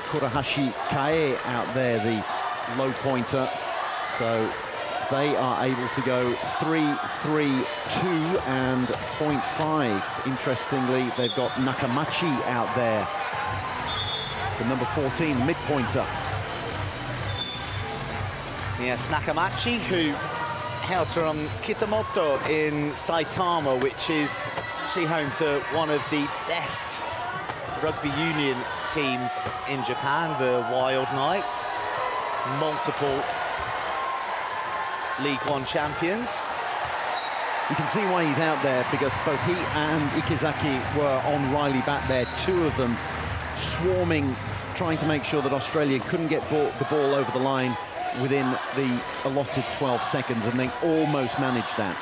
KURAHASHI Kae out there, the low pointer. So they are able to go 3, 3, 2 and 0.5. Interestingly, they've got NAKAMACHI out there, the number 14 mid-pointer. Yes, NAKAMACHI, who hails from Kitamoto in Saitama, which is actually home to one of the best rugby union teams in Japan, the Wild Knights, multiple League One champions. You can see why he's out there, because both he and IKEZAKI were on Riley BATT there, two of them swarming, trying to make sure that Australia couldn't get the ball over the line within the allotted 12 seconds, and they almost managed that.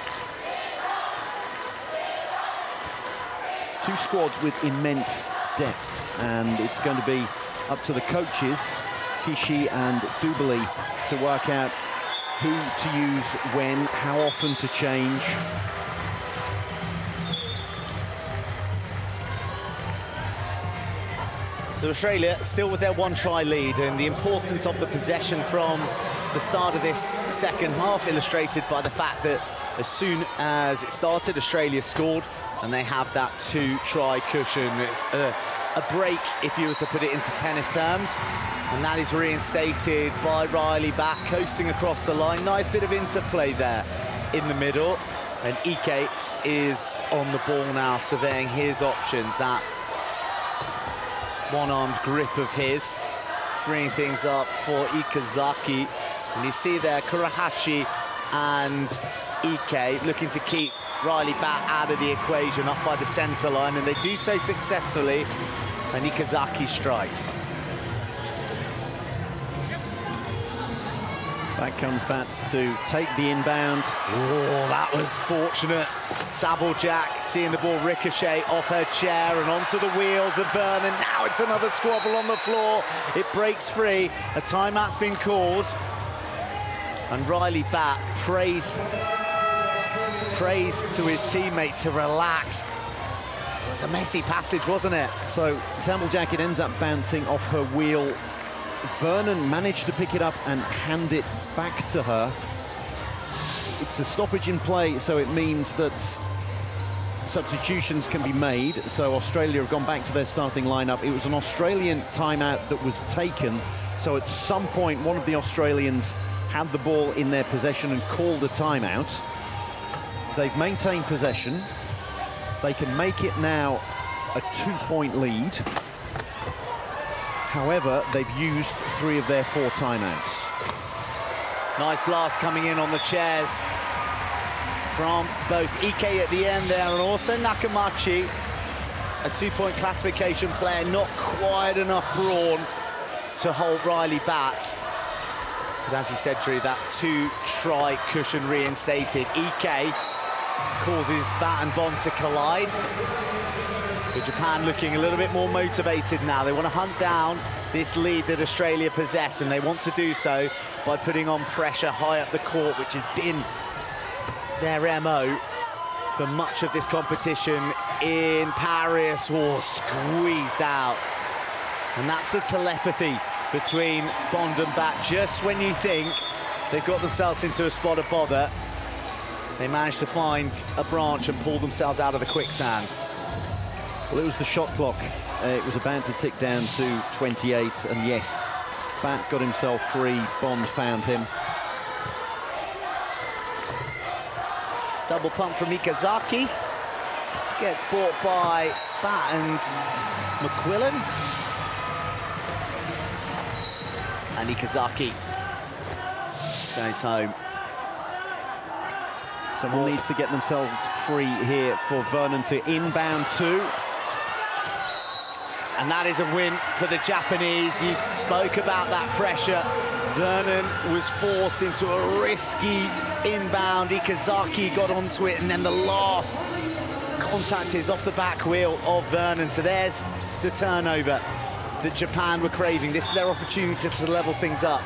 Two squads with immense depth, and it's going to be up to the coaches, KISHI and DUBBERLEY, to work out who to use when, how often to change. So Australia still with their one-try lead, and the importance of the possession from the start of this second half illustrated by the fact that as soon as it started, Australia scored, and they have that two-try cushion. A break, if you were to put it into tennis terms, and that is reinstated by Riley BATT, coasting across the line. Nice bit of interplay there in the middle, and IKE is on the ball now, surveying his options. That one-armed grip of his, freeing things up for IKEZAKI. And you see there KURAHASHI and IKE looking to keep Riley BATT out of the equation, up by the centre line, and they do so successfully, and IKEZAKI strikes. Back comes BATT to take the inbound. Oh, that was fortunate. SABLJAK seeing the ball ricochet off her chair and onto the wheels of Vernon. Now it's another squabble on the floor. It breaks free. A timeout's been called. And Riley BATT prays to his teammate to relax. It was a messy passage, wasn't it? So SABLJAK, it ends up bouncing off her wheel. Vernon managed to pick it up and hand it back to her. It's a stoppage in play, so it means that substitutions can be made. So Australia have gone back to their starting lineup. It was an Australian timeout that was taken. So at some point, one of the Australians had the ball in their possession and called a timeout. They've maintained possession. They can make it now a 2-point lead. However, they've used 3 of their 4 timeouts. Nice blast coming in on the chairs from both IKE at the end there and also NAKAMACHI. A 2-point classification player, not quite enough brawn to hold Riley BATT. But as he said, Drew, that 2-try cushion reinstated. IKE causes BATT and Bond to collide. But Japan looking a little bit more motivated now. They want to hunt down this lead that Australia possess, and they want to do so by putting on pressure high up the court, which has been their MO for much of this competition in Paris. Oh, squeezed out. And that's the telepathy between Bond and BATT. Just when you think they've got themselves into a spot of bother, they managed to find a branch and pull themselves out of the quicksand. Well, it was the shot clock. It was about to tick down to 28, and yes, BATT got himself free. Bond found him. Double pump from IKEZAKI. Gets bought by BATT and McQUILLAN. And IKEZAKI goes home. Someone needs to get themselves free here for Vernon to inbound to. And that is a win for the Japanese. You spoke about that pressure. Vernon was forced into a risky inbound. IKEZAKI got onto it, and then the last contact is off the back wheel of Vernon. So there's the turnover that Japan were craving. This is their opportunity to level things up.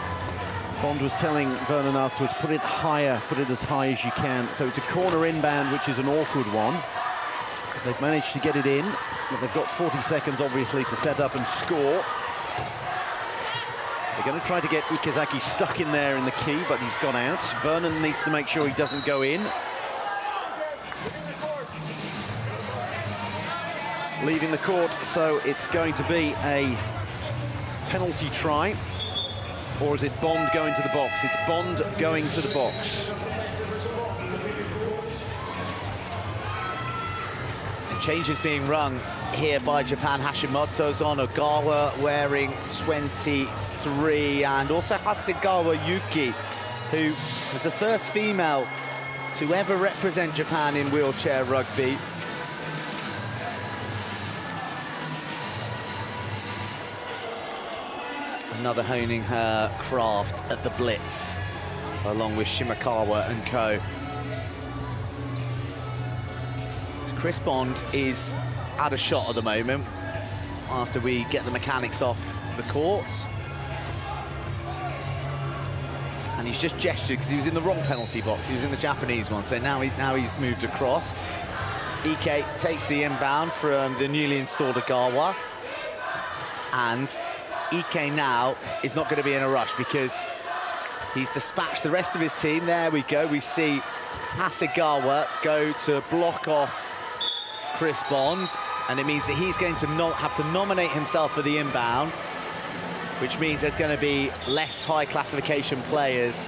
Bond was telling Vernon afterwards, put it higher, put it as high as you can. So it's a corner inbound, which is an awkward one. They've managed to get it in. They've got 40 seconds, obviously, to set up and score. They're going to try to get IKEZAKI stuck in there in the key, but he's gone out. Vernon needs to make sure he doesn't go in. Leaving the court, so it's going to be a penalty try. Or is it Bond going to the box? It's Bond going to the box. Changes being rung here by Japan. Hashimoto's on, Ogawa wearing 23, and also HASEGAWA Yuki, who was the first female to ever represent Japan in wheelchair rugby. Another honing her craft at the blitz, along with Shimakawa and co. Chris Bond is out of shot at the moment after we get the mechanics off the courts. And he's just gestured because he was in the wrong penalty box. He was in the Japanese one, so now he's moved across. IKE takes the inbound from the newly installed Ogawa. And IKE now is not going to be in a rush because he's dispatched the rest of his team. There we go. We see Hasegawa go to block off Chris Bond, and it means that he's going to have to nominate himself for the inbound, which means there's going to be less high classification players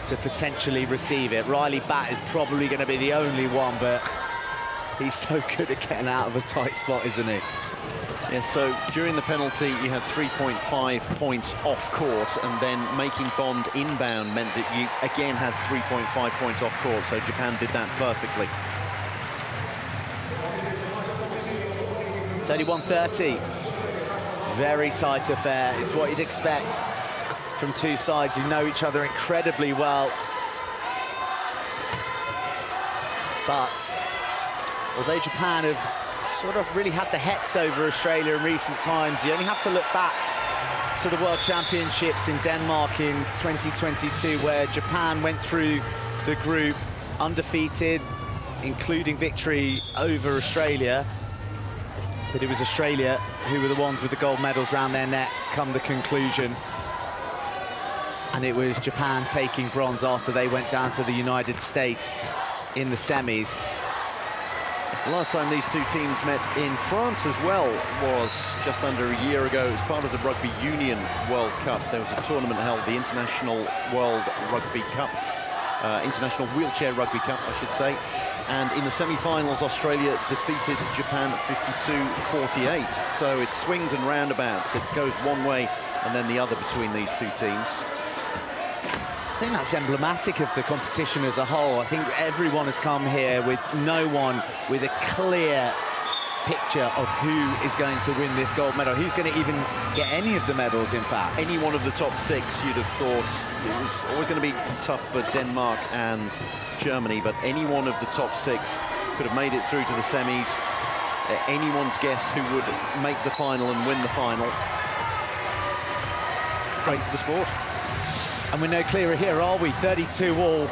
to potentially receive it. Ryley Batt is probably going to be the only one, but he's so good at getting out of a tight spot, isn't he? Yes, so during the penalty, you had 3.5 points off court, and then making Bond inbound meant that you again had 3.5 points off court, so Japan did that perfectly. 31-30. Very tight affair. It's what you'd expect from two sides who know each other incredibly well. But although Japan have sort of really had the hex over Australia in recent times, you only have to look back to the World Championships in Denmark in 2022, where Japan went through the group undefeated, including victory over Australia. But it was Australia who were the ones with the gold medals round their neck come the conclusion. And it was Japan taking bronze after they went down to the United States in the semis. It's the last time these two teams met in France as well was just under a year ago. It was part of the Rugby Union World Cup. There was a tournament held, the International World Rugby Cup, International Wheelchair Rugby Cup, I should say. And in the semi-finals, Australia defeated Japan 52-48. So it swings and roundabouts. It goes one way and then the other between these two teams. I think that's emblematic of the competition as a whole. I think everyone has come here with no one with a clear picture of who is going to win this gold medal, who's going to even get any of the medals, in fact. Any one of the top six, you'd have thought it was always going to be tough for Denmark and Germany, but any one of the top six could have made it through to the semis. Anyone's guess who would make the final and win the final. Great for the sport. And we're no clearer here, are we? 32 all.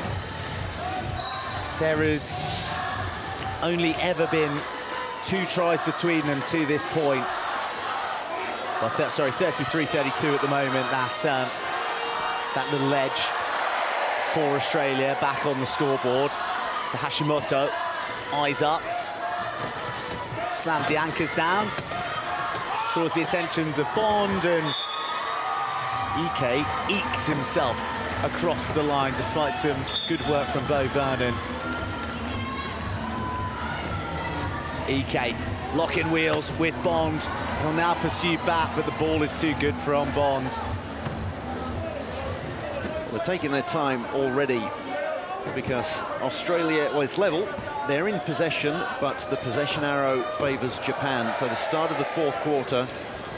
There has only ever been 2 tries between them to this point. Well, sorry, 33-32 at the moment. That little edge for Australia back on the scoreboard. So Hashimoto, eyes up, slams the anchors down, draws the attentions of Bond, and IKE ekes himself across the line despite some good work from Beau Vernon. IKE locking wheels with Bond. He'll now pursue back, but the ball is too good for on Bond. They're taking their time already because Australia, well, it's level. They're in possession, but the possession arrow favours Japan. So the start of the fourth quarter,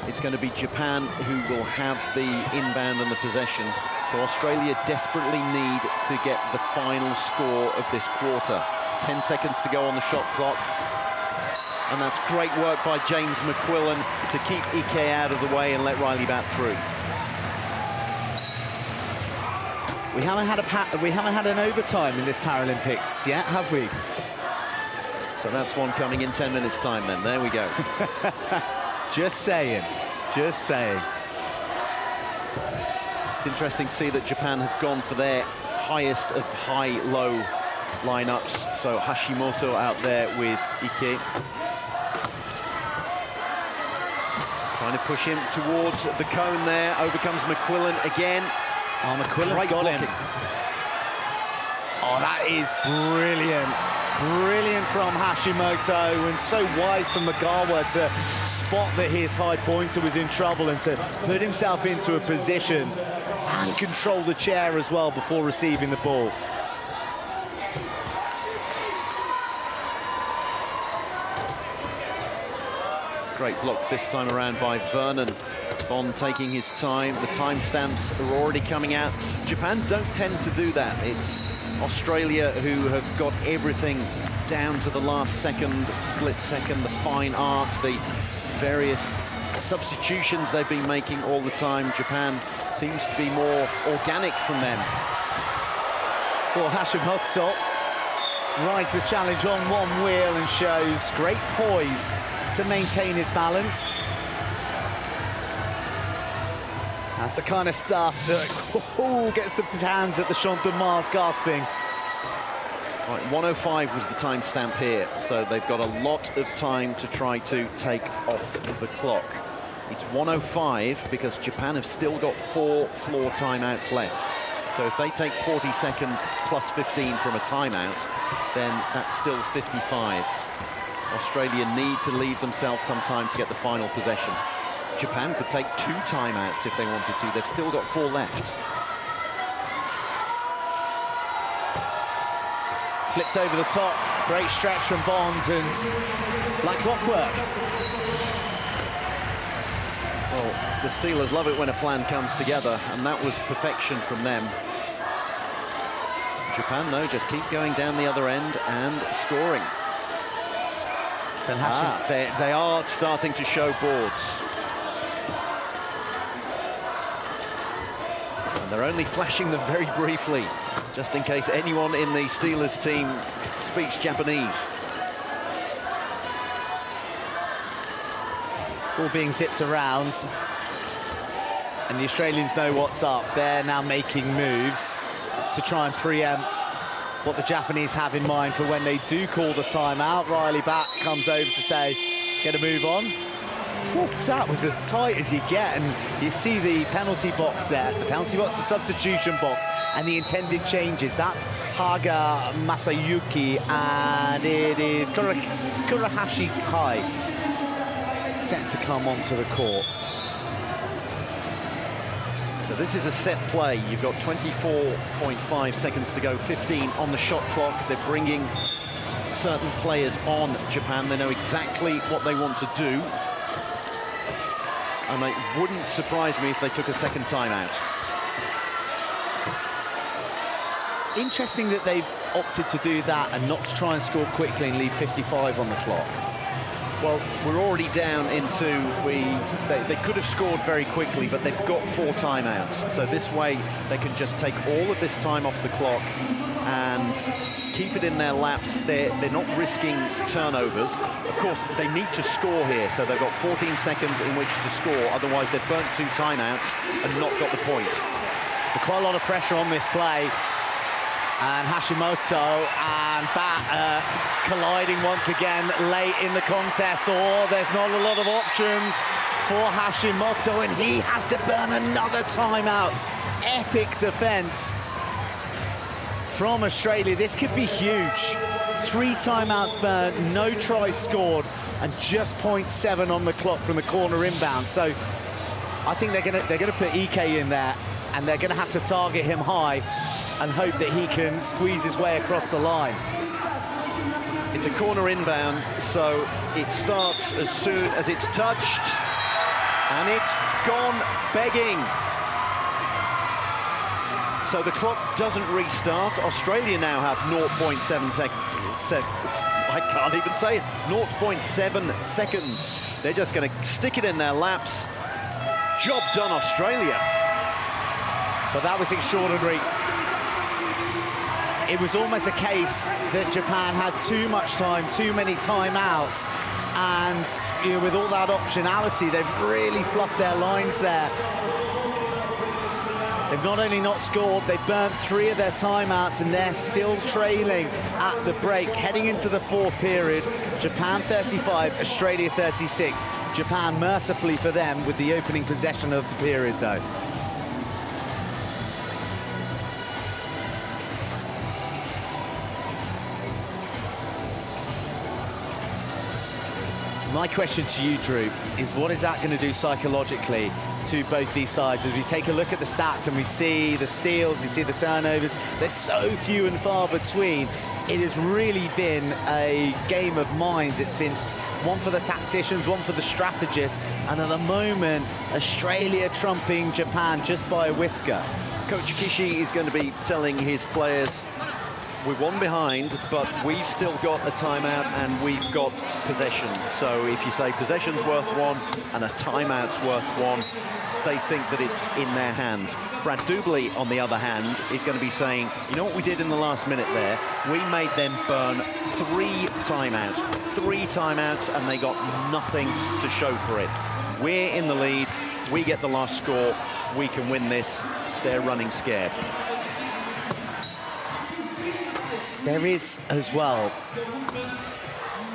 it's going to be Japan who will have the inbound and the possession. So Australia desperately need to get the final score of this quarter. 10 seconds to go on the shot clock. And that's great work by James McQuillan to keep IKE out of the way and let Ryley bat through. We haven't had an overtime in this Paralympics yet, have we? So that's one coming in 10 minutes' time then. There we go. Just saying. Just saying. It's interesting to see that Japan have gone for their highest of high-low lineups. So Hashimoto out there with IKE. Trying to push him towards the cone there. Overcomes McQuillan again. Oh, McQuillan's got him. Oh, that is brilliant. Brilliant from Hashimoto, and so wise from Ogawa to spot that his high pointer was in trouble and to put himself into a position and control the chair as well before receiving the ball. Great block this time around by Vernon. Bond taking his time. The timestamps are already coming out. Japan don't tend to do that. It's Australia who have got everything down to the last second, split second, the fine art, the various substitutions they've been making all the time. Japan seems to be more organic from them. Well, Hashimoto rides the challenge on one wheel and shows great poise to maintain his balance. That's the kind of stuff that gets the hands at the Champ de Mars gasping. Right, 1:05 was the timestamp here, so they've got a lot of time to try to take off the clock. It's 1:05 because Japan have still got 4 floor timeouts left. So if they take 40 seconds plus 15 from a timeout, then that's still 55. Australia need to leave themselves some time to get the final possession. Japan could take 2 timeouts if they wanted to. They've still got 4 left. Flipped over the top. Great stretch from Bonds, and like clockwork. Well, the Steelers love it when a plan comes together, and that was perfection from them. Japan, though, just keep going down the other end and scoring. They are starting to show boards. And they're only flashing them very briefly, just in case anyone in the Steelers team speaks Japanese. Ball being zipped around, and the Australians know what's up. They're now making moves to try and preempt what the Japanese have in mind for when they do call the timeout. Ryley back comes over to say, get a move on. Whew, that was as tight as you get, and you see the penalty box there, the penalty box, the substitution box, and the intended changes. That's HAGA Masayuki, and it is KURAHASHI Kae set to come onto the court. So this is a set play. You've got 24.5 seconds to go, 15 on the shot clock. They're bringing certain players on Japan. They know exactly what they want to do. And it wouldn't surprise me if they took a second timeout. Interesting that they've opted to do that and not to try and score quickly and leave 55 on the clock. Well, we're already down into, they could have scored very quickly, but they've got 4 timeouts. So this way, they can just take all of this time off the clock and keep it in their laps. They're not risking turnovers. Of course, they need to score here, so they've got 14 seconds in which to score. Otherwise, they've burnt 2 timeouts and not got the point. So quite a lot of pressure on this play. And Hashimoto and BATT colliding once again late in the contest. Oh, there's not a lot of options for Hashimoto, and he has to burn another timeout. Epic defense from Australia. This could be huge. 3 timeouts burned, no tries scored, and just 0.7 on the clock from the corner inbound. So I think they're gonna put IKE in there, and they're gonna have to target him high. and hope that he can squeeze his way across the line. It's a corner inbound, so it starts as soon as it's touched, and it's gone begging. So the clock doesn't restart. Australia now have 0.7 seconds. I can't even say it. 0.7 seconds. They're just going to stick it in their laps. Job done, Australia. But that was extraordinary. It was almost a case that Japan had too much time, too many timeouts, and with all that optionality, they've really fluffed their lines there. They've not only not scored, they've burnt 3 of their timeouts, and they're still trailing at the break. Heading into the 4th period, Japan 35, Australia 36. Japan mercifully for them with the opening possession of the period, though. My question to you, Drew, is what is that going to do psychologically to both these sides? As we take a look at the stats and we see the steals, you see the turnovers, they're so few and far between. It has really been a game of minds. It's been one for the tacticians, one for the strategists, and at the moment, Australia trumping Japan just by a whisker. Coach Kishi is going to be telling his players, we're 1 behind, but we've still got a timeout and we've got possession. So if you say possession's worth 1 and a timeout's worth 1, they think that it's in their hands. Brad Dubley, on the other hand, is going to be saying, you know what we did in the last minute there? We made them burn 3 timeouts. 3 timeouts, and they got nothing to show for it. We're in the lead. We get the last score. We can win this. They're running scared. There is, as well,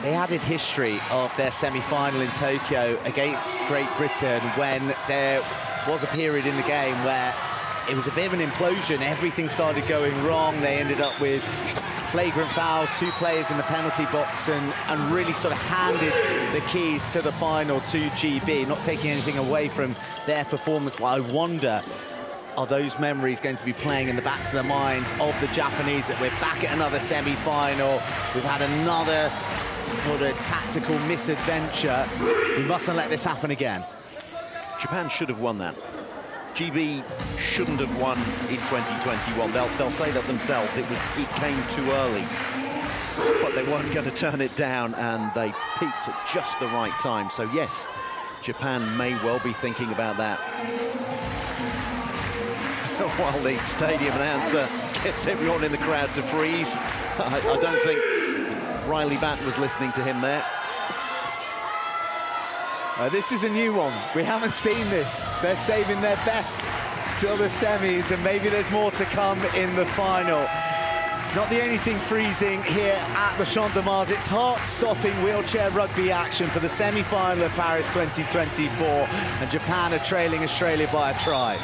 the added history of their semi-final in Tokyo against Great Britain when there was a period in the game where it was a bit of an implosion. Everything started going wrong. They ended up with flagrant fouls, 2 players in the penalty box, and really sort of handed the keys to the final to GB, not taking anything away from their performance. Well, I wonder, are those memories going to be playing in the backs of the minds of the Japanese, that we're back at another semi-final, we've had another sort of tactical misadventure, we mustn't let this happen again. Japan should have won that. GB shouldn't have won in 2021. They'll say that themselves. It came too early, but they weren't going to turn it down, and they peaked at just the right time. So yes, Japan may well be thinking about that. While the stadium announcer gets everyone in the crowd to freeze. I don't think Ryley BATT was listening to him there. This is a new one. We haven't seen this. They're saving their best till the semis, and maybe there's more to come in the final. It's not the only thing freezing here at the Champ de Mars. It's heart-stopping wheelchair rugby action for the semi-final of Paris 2024, and Japan are trailing Australia by a try.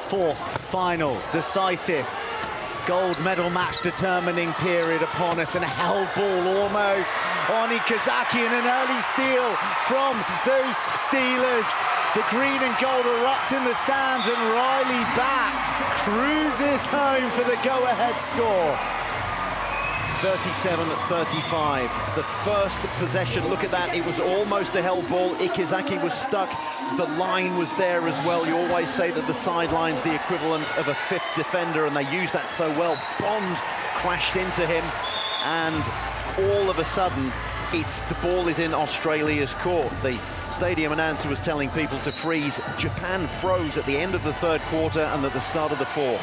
Fourth, final, decisive, gold medal match determining period upon us, and a held ball almost on IKEZAKI, and an early steal from those Steelers. The green and gold erupt in the stands, and Ryley BATT cruises home for the go-ahead score. 37-35, the first possession, look at that, it was almost a held ball. IKEZAKI was stuck, the line was there as well. You always say that the sideline's the equivalent of a 5th defender, and they used that so well. Bond crashed into him, and all of a sudden, the ball is in Australia's court. The stadium announcer was telling people to freeze. Japan froze at the end of the 3rd quarter and at the start of the 4th.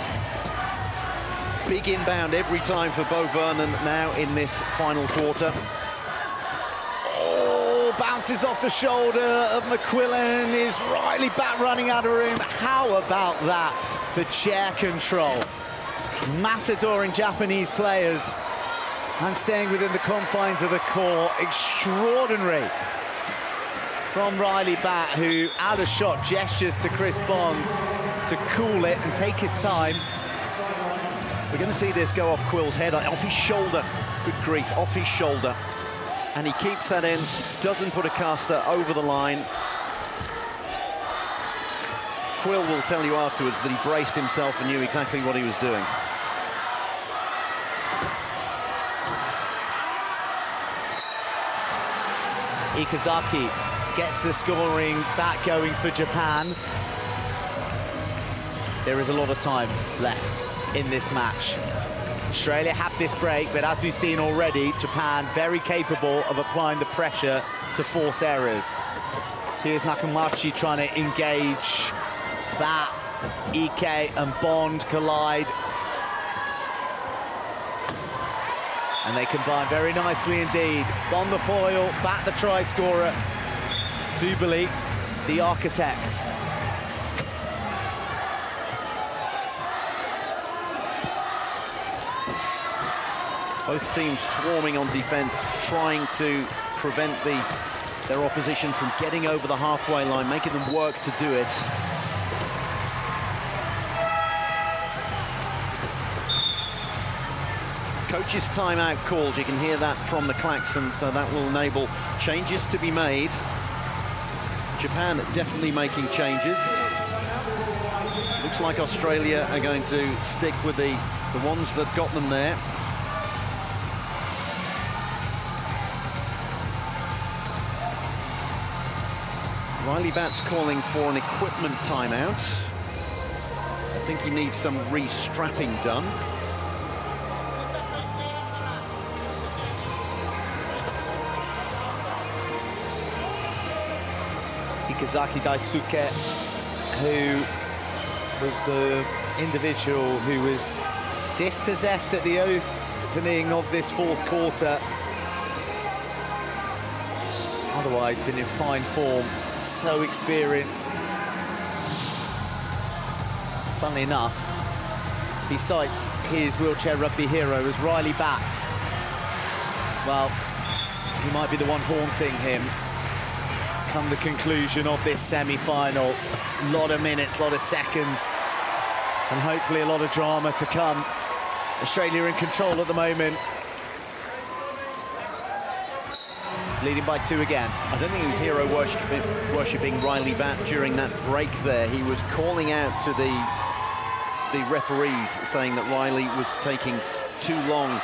Big inbound every time for Beau Vernon now in this final quarter. Oh, bounces off the shoulder of McQUILLAN. Is Ryley BATT running out of room? How about that for chair control? Matadoring Japanese players and staying within the confines of the court. Extraordinary from Ryley BATT, who out of shot gestures to Chris Bond to cool it and take his time. We're going to see this go off Quill's head, off his shoulder. Good grief, off his shoulder. And he keeps that in, doesn't put a caster over the line. Quill will tell you afterwards that he braced himself and knew exactly what he was doing. IKEZAKI gets the scoring back going for Japan. There is a lot of time left in this match. Australia have this break, but as we've seen already, Japan very capable of applying the pressure to force errors. Here's Nakamachi trying to engage. BATT, IKE and Bond collide. And they combine very nicely indeed. Bond the foil, BATT the try scorer. DUBBERLEY, the architect. Both teams swarming on defense, trying to prevent their opposition from getting over the halfway line, making them work to do it. Coach's timeout called. You can hear that from the klaxon, so that will enable changes to be made. Japan definitely making changes. Looks like Australia are going to stick with the ones that got them there. Riley Batt's calling for an equipment timeout. I think he needs some restrapping done. IKEZAKI Daisuke, who was the individual who was dispossessed at the opening of this fourth quarter. Otherwise been in fine form, so experienced. Funnily enough, he cites his wheelchair rugby hero as Riley Batt. Well, he might be the one haunting him come the conclusion of this semi-final. A lot of minutes, a lot of seconds, and hopefully a lot of drama to come. Australia in control at the moment. Leading by 2 again. I don't think he was hero worshipping Riley Batt during that break there. He was calling out to the referees, saying that Riley was taking too long.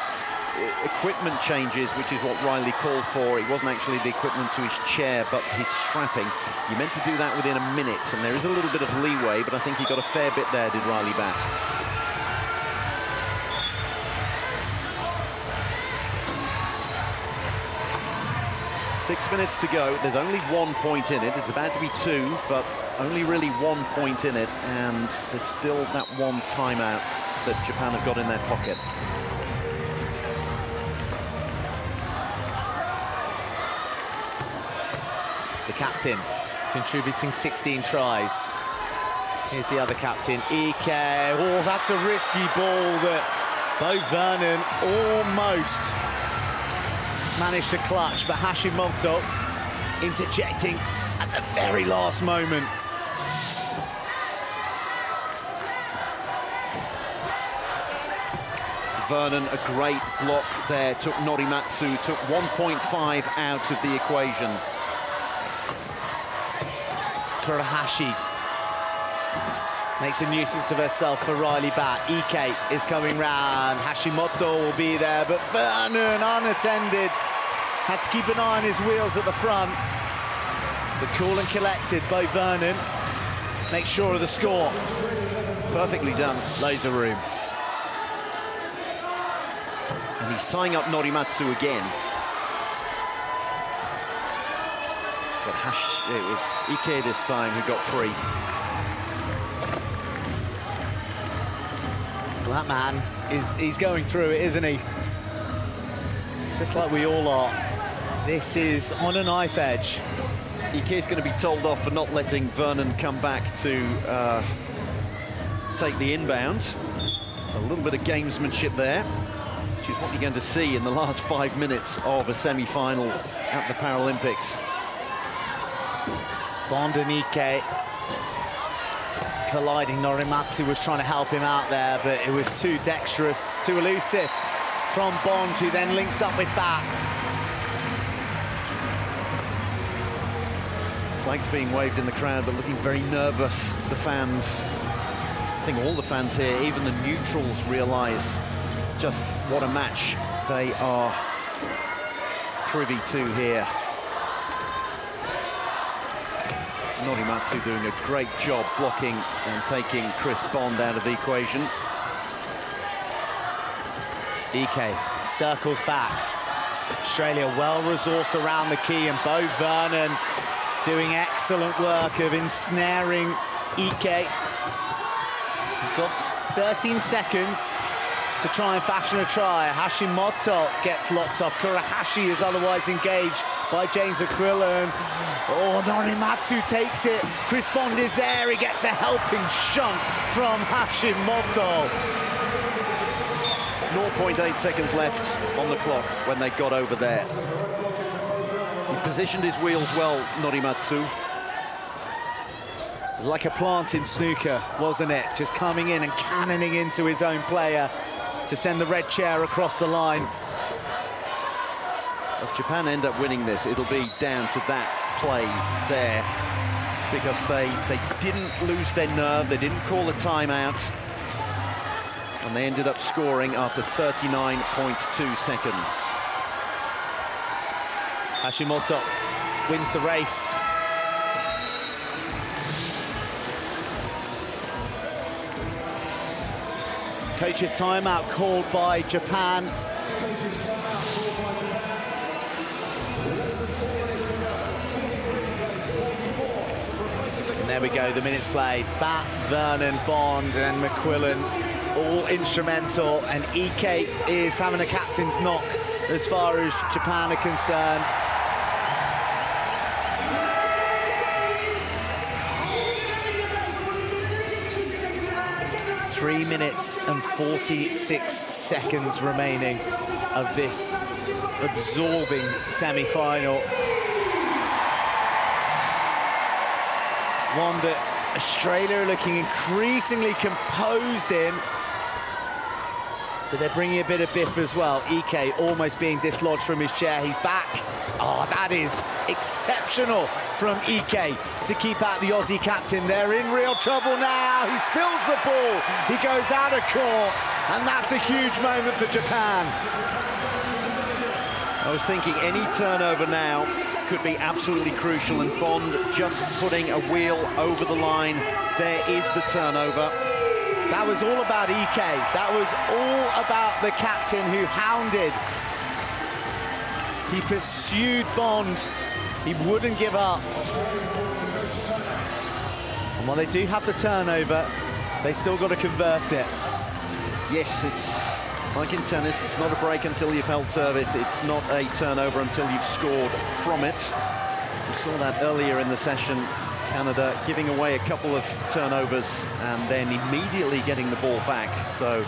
Equipment changes, which is what Riley called for. It wasn't actually the equipment to his chair, but his strapping. You meant to do that within a minute, and there is a little bit of leeway, but I think he got a fair bit there, did Riley Batt. Six minutes to go. There's only 1 point in it. It's about to be 2, but only really 1 point in it, and there's still that one timeout that Japan have got in their pocket. The captain contributing 16 tries. Here's the other captain, IKE. Oh, that's a risky ball that Beau Vernon almost managed to clutch, but Hashimoto interjecting at the very last moment. Vernon, a great block there, took Norimatsu, took 1.5 out of the equation. KURAHASHI makes a nuisance of herself for Riley Batt. IKE is coming round. Hashimoto will be there, but Vernon unattended. Had to keep an eye on his wheels at the front. But cool and collected by Vernon. Make sure of the score. Perfectly done. Loads of room. And he's tying up Norimatsu again. But it was IKE this time who got free. Well, that man he's going through it, isn't he? Just like we all are. This is on a knife edge. IKE's going to be told off for not letting Vernon come back to take the inbound. A little bit of gamesmanship there, which is what you're going to see in the last 5 minutes of a semi-final at the Paralympics. Bond and IKE colliding. Norimatsu was trying to help him out there, but it was too dexterous, too elusive from Bond, who then links up with BATT. Flags being waved in the crowd, but looking very nervous, the fans. I think all the fans here, even the neutrals, realise just what a match they are privy to here. Norimatsu doing a great job blocking and taking Chris Bond out of the equation. IKE circles back. Australia well-resourced around the key, and Beau Vernon doing excellent work of ensnaring IKE. He's got 13 seconds to try and fashion a try. Hashimoto gets locked off. Kurahashi is otherwise engaged by James McQuillan. Oh, Norimatsu takes it. Chris Bond is there. He gets a helping shunt from Hashimoto. 0.8 seconds left on the clock when they got over there. He positioned his wheels well, Norimatsu. It was like a plant in snooker, wasn't it? Just coming in and cannoning into his own player to send the red chair across the line. If Japan end up winning this, it'll be down to that play there, because they didn't lose their nerve, they didn't call a timeout, and they ended up scoring after 39.2 seconds. Hashimoto wins the race. Coach's timeout called by Japan. And there we go, the minutes played. BATT, Vernon, Bond and McQuillan all instrumental, and IKE is having a captain's knock as far as Japan are concerned. Three minutes and 46 seconds remaining of this absorbing semi-final. One that Australia are looking increasingly composed in, but they're bringing a bit of biff as well. IKE almost being dislodged from his chair. He's back. Oh, that is exceptional from IKE to keep out the Aussie captain. They're in real trouble now. He spills the ball. He goes out of court, and that's a huge moment for Japan. I was thinking any turnover now could be absolutely crucial, and Bond just putting a wheel over the line. There is the turnover. That was all about IKE. That was all about the captain who hounded. He pursued Bond. He wouldn't give up. And while they do have the turnover, they still got to convert it. Yes, it's like in tennis, it's not a break until you've held service. It's not a turnover until you've scored from it. We saw that earlier in the session. Canada giving away a couple of turnovers and then immediately getting the ball back. So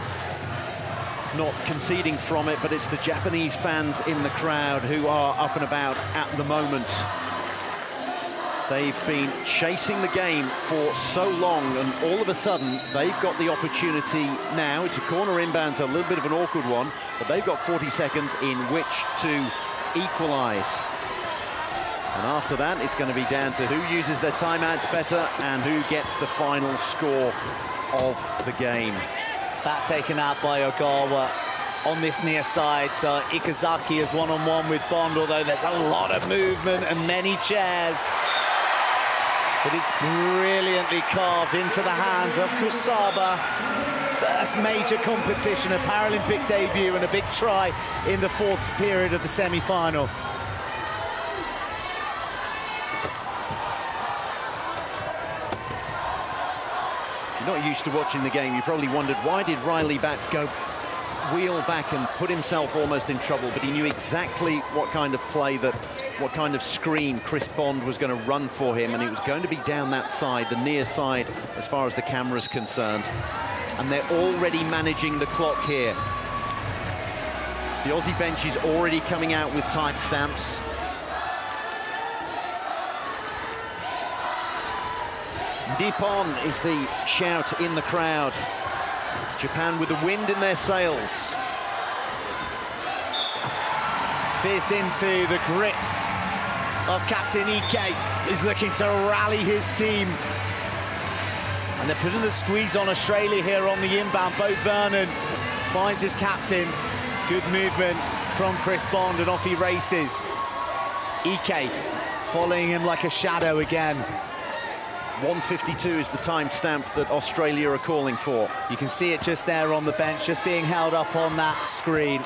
not conceding from it, but it's the Japanese fans in the crowd who are up and about at the moment. They've been chasing the game for so long, and all of a sudden they've got the opportunity now. It's a corner inbound, so a little bit of an awkward one, but they've got 40 seconds in which to equalize. And after that, it's going to be down to who uses their timeouts better and who gets the final score of the game. That taken out by Ogawa on this near side. IKEZAKI is one-on-one with Bond, although there's a lot of movement and many chairs. But it's brilliantly carved into the hands of KUSABA. First major competition, a Paralympic debut, and a big try in the fourth period of the semi-final. Not used to watching the game, you probably wondered, why did Ryley go wheel back and put himself almost in trouble? But he knew exactly what kind of play, what kind of screen Chris Bond was going to run for him, and it was going to be down that side, the near side, as far as the camera's concerned. And they're already managing the clock here. The Aussie bench is already coming out with timestamps. Nippon is the shout in the crowd. Japan with the wind in their sails. Fizzed into the grip of Captain Ike, who's looking to rally his team. And they're putting the squeeze on Australia here on the inbound. Beau Vernon finds his captain. Good movement from Chris Bond, and off he races. Ike following him like a shadow again. 1:52 is the time stamp that Australia are calling for. You can see it just there on the bench, just being held up on that screen.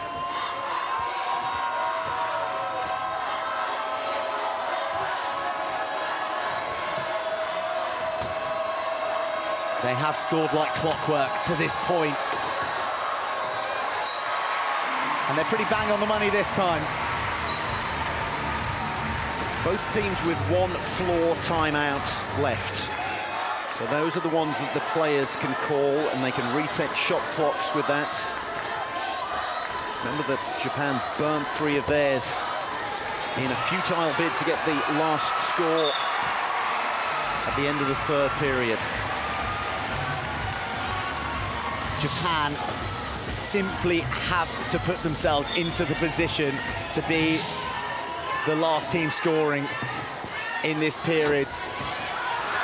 They have scored like clockwork to this point. And they're pretty bang on the money this time. Both teams with one floor timeout left. So those are the ones that the players can call, and they can reset shot clocks with that. Remember that Japan burnt 3 of theirs in a futile bid to get the last score at the end of the 3rd period. Japan simply have to put themselves into the position to be the last team scoring in this period.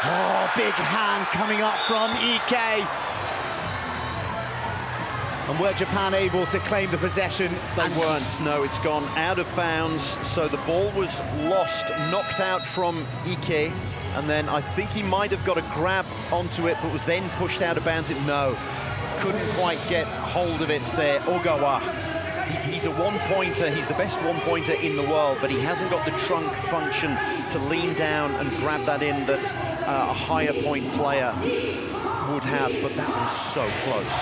Oh, big hand coming up from Ike. And were Japan able to claim the possession? They weren't, no, it's gone out of bounds. So the ball was lost, knocked out from Ike, and then I think he might have got a grab onto it, but was then pushed out of bounds. No, couldn't quite get hold of it there. Ogawa, he's a one-pointer, he's the best one-pointer in the world, but he hasn't got the trunk function to lean down and grab that in that a higher point player would have, but that was so close.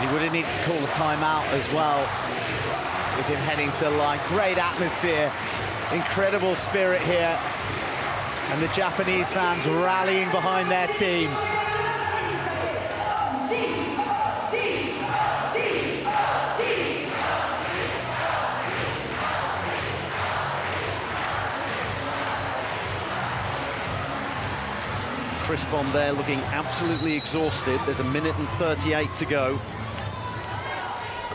He would have needed to call a timeout as well, with him heading to the line. Great atmosphere, incredible spirit here, and the Japanese fans rallying behind their team. Chris Bond there looking absolutely exhausted. There's 1:38 to go.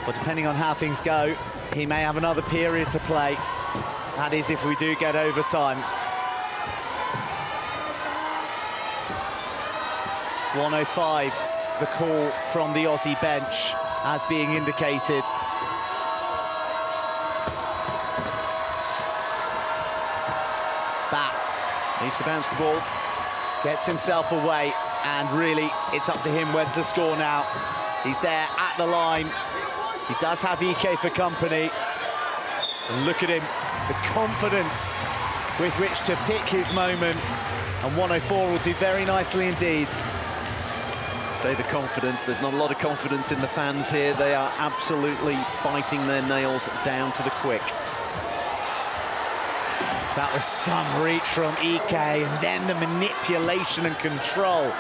But depending on how things go, he may have another period to play. That is if we do get overtime. 1:05, the call from the Aussie bench as being indicated. Back. Needs to bounce the ball. Gets himself away, and really, it's up to him when to score now. He's there at the line. He does have Ike for company. And look at him, the confidence with which to pick his moment. And 1:04 will do very nicely indeed. Say the confidence, there's not a lot of confidence in the fans here. They are absolutely biting their nails down to the quick. That was some reach from Ike, and then the manipulation and control.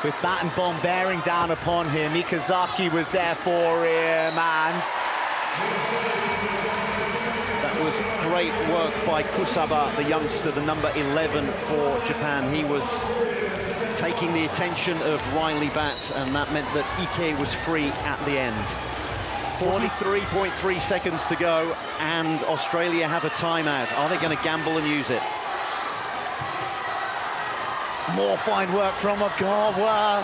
With bat and bomb bearing down upon him, IKEZAKI was there for him, and that was great work by KUSABA, the youngster, the number 11 for Japan. He was taking the attention of Ryley BATT, and that meant that Ike was free at the end. 43.3 seconds to go, and Australia have a timeout. Are they going to gamble and use it? More fine work from Ogawa,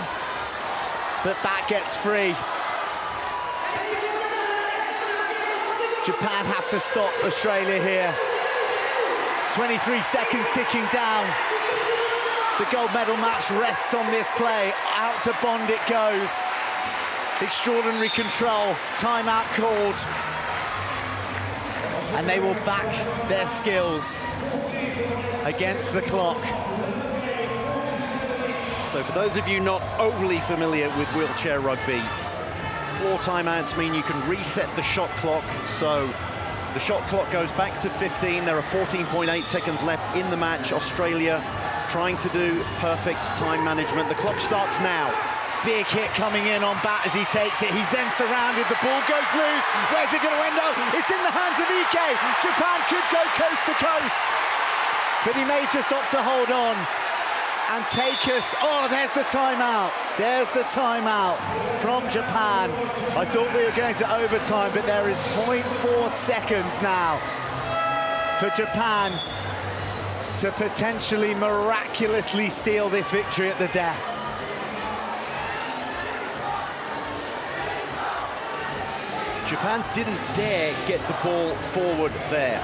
but that gets free. Japan have to stop Australia here. 23 seconds ticking down. The gold medal match rests on this play. Out to Bond it goes. Extraordinary control, timeout called. And they will back their skills against the clock. So for those of you not overly familiar with wheelchair rugby, floor timeouts mean you can reset the shot clock. So the shot clock goes back to 15. There are 14.8 seconds left in the match. Australia trying to do perfect time management. The clock starts now. Big hit coming in on BATT as he takes it. He's then surrounded. The ball goes loose. Where's it going to end up? It's in the hands of Ike. Japan could go coast to coast, but he may just opt to hold on and take us. Oh, there's the timeout. There's the timeout from Japan. I thought we were going to overtime, but there is 0.4 seconds now for Japan to potentially miraculously steal this victory at the death. Japan didn't dare get the ball forward there.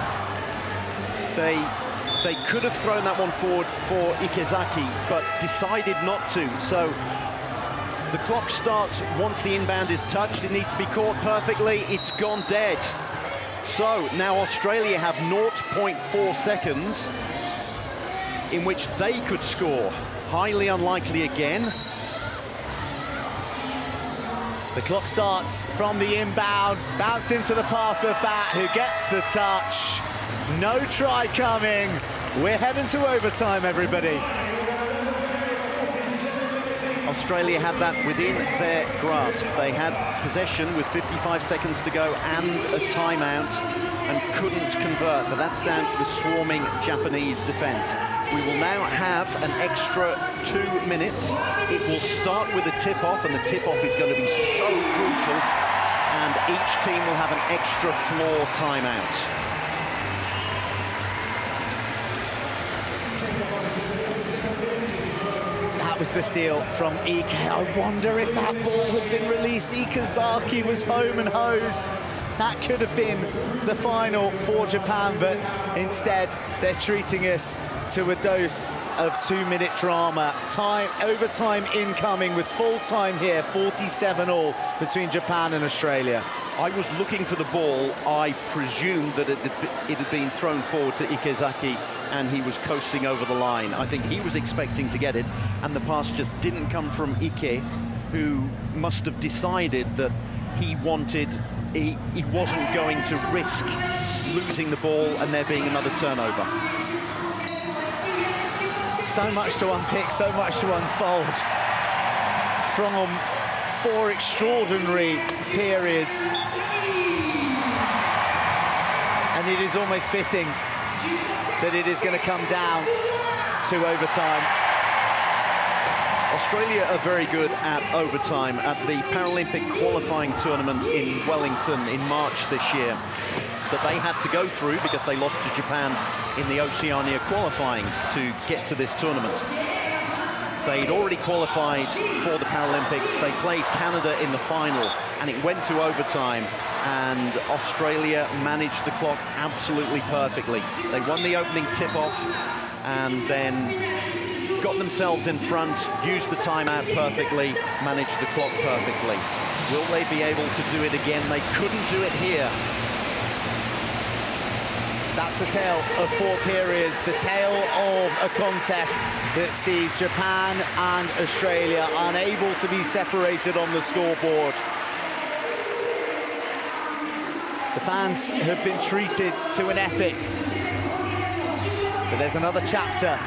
They could have thrown that one forward for IKEZAKI, but decided not to. So the clock starts once the inbound is touched. It needs to be caught perfectly. It's gone dead. So now Australia have 0.4 seconds in which they could score. Highly unlikely again. The clock starts from the inbound, bounced into the path of BATT, who gets the touch. No try coming. We're heading to overtime, everybody. Australia had that within their grasp. They had possession with 55 seconds to go and a timeout and couldn't convert, but that's down to the swarming Japanese defense. We will now have an extra 2 minutes. It will start with a tip-off, and the tip-off is going to be so crucial, and each team will have an extra floor timeout. Was the steal from Ike. I wonder if that ball had been released. IKEZAKI was home and hosed. That could have been the final for Japan, but instead they're treating us to a dose of 2-minute drama. Overtime incoming with full time here, 47-all between Japan and Australia. I was looking for the ball. I presumed that it had been thrown forward to IKEZAKI and he was coasting over the line. I think he was expecting to get it, and the pass just didn't come from Ike, who must have decided that he wasn't going to risk losing the ball and there being another turnover. So much to unpick, so much to unfold from 4 extraordinary periods. And it is almost fitting that it is going to come down to overtime. Australia are very good at overtime at the Paralympic qualifying tournament in Wellington in March this year that they had to go through because they lost to Japan in the Oceania qualifying to get to this tournament. They'd already qualified for the Paralympics. They played Canada in the final, and it went to overtime, and Australia managed the clock absolutely perfectly. They won the opening tip-off and then got themselves in front, used the timeout perfectly, managed the clock perfectly. Will they be able to do it again? They couldn't do it here. That's the tale of 4 periods, the tale of a contest that sees Japan and Australia unable to be separated on the scoreboard. The fans have been treated to an epic, but there's another chapter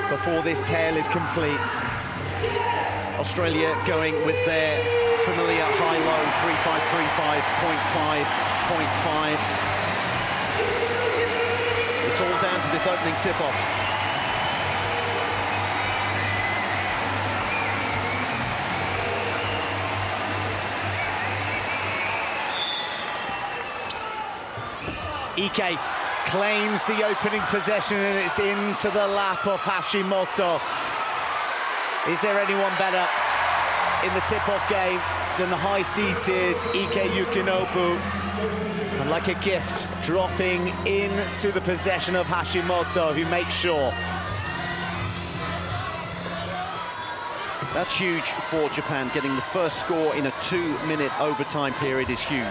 before this tale is complete. Australia going with their familiar high-low 3-5-3-5, 0.5, 0.5. It's all down to this opening tip-off. Ike claims the opening possession, and it's into the lap of Hashimoto. Is there anyone better in the tip-off game than the high-seated IKE Yukinobu? And like a gift, dropping into the possession of Hashimoto, who makes sure. That's huge for Japan. Getting the first score in a 2-minute overtime period is huge.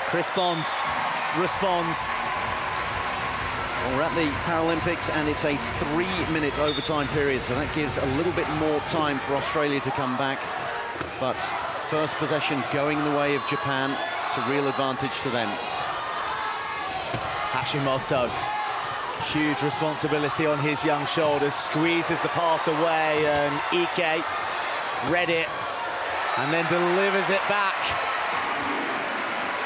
Chris Bond responds. Well, we're at the Paralympics, and it's a 3-minute overtime period, so that gives a little bit more time for Australia to come back. But first possession going the way of Japan. It's a real advantage to them. Hashimoto, huge responsibility on his young shoulders, squeezes the pass away, and Ike read it and then delivers it back.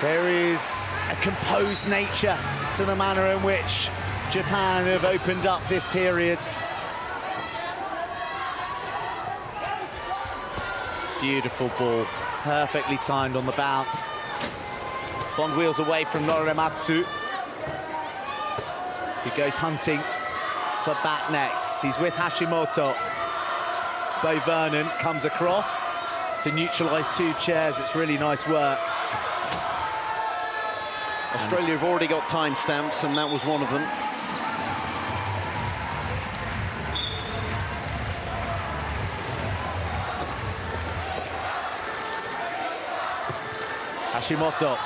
There is a composed nature to the manner in which Japan have opened up this period. Beautiful ball. Perfectly timed on the bounce. Bond wheels away from Norimatsu. He goes hunting for BATT next. He's with Hashimoto. Beau Vernon comes across to neutralise 2 chairs. It's really nice work. Australia have already got timestamps, and that was one of them. Hashimoto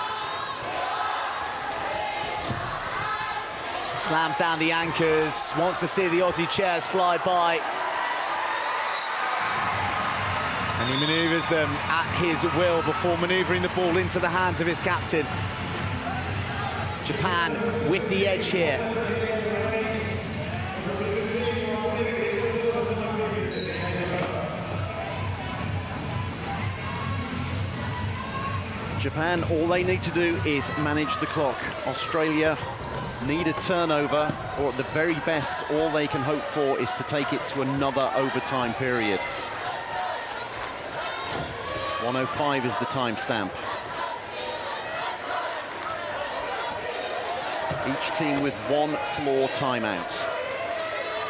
slams down the anchors, wants to see the Aussie chairs fly by. And he manoeuvres them at his will before manoeuvring the ball into the hands of his captain. Japan with the edge here. Japan, all they need to do is manage the clock. Australia need a turnover, or at the very best, all they can hope for is to take it to another overtime period. 1:05 is the timestamp. Each team with 1 floor timeout.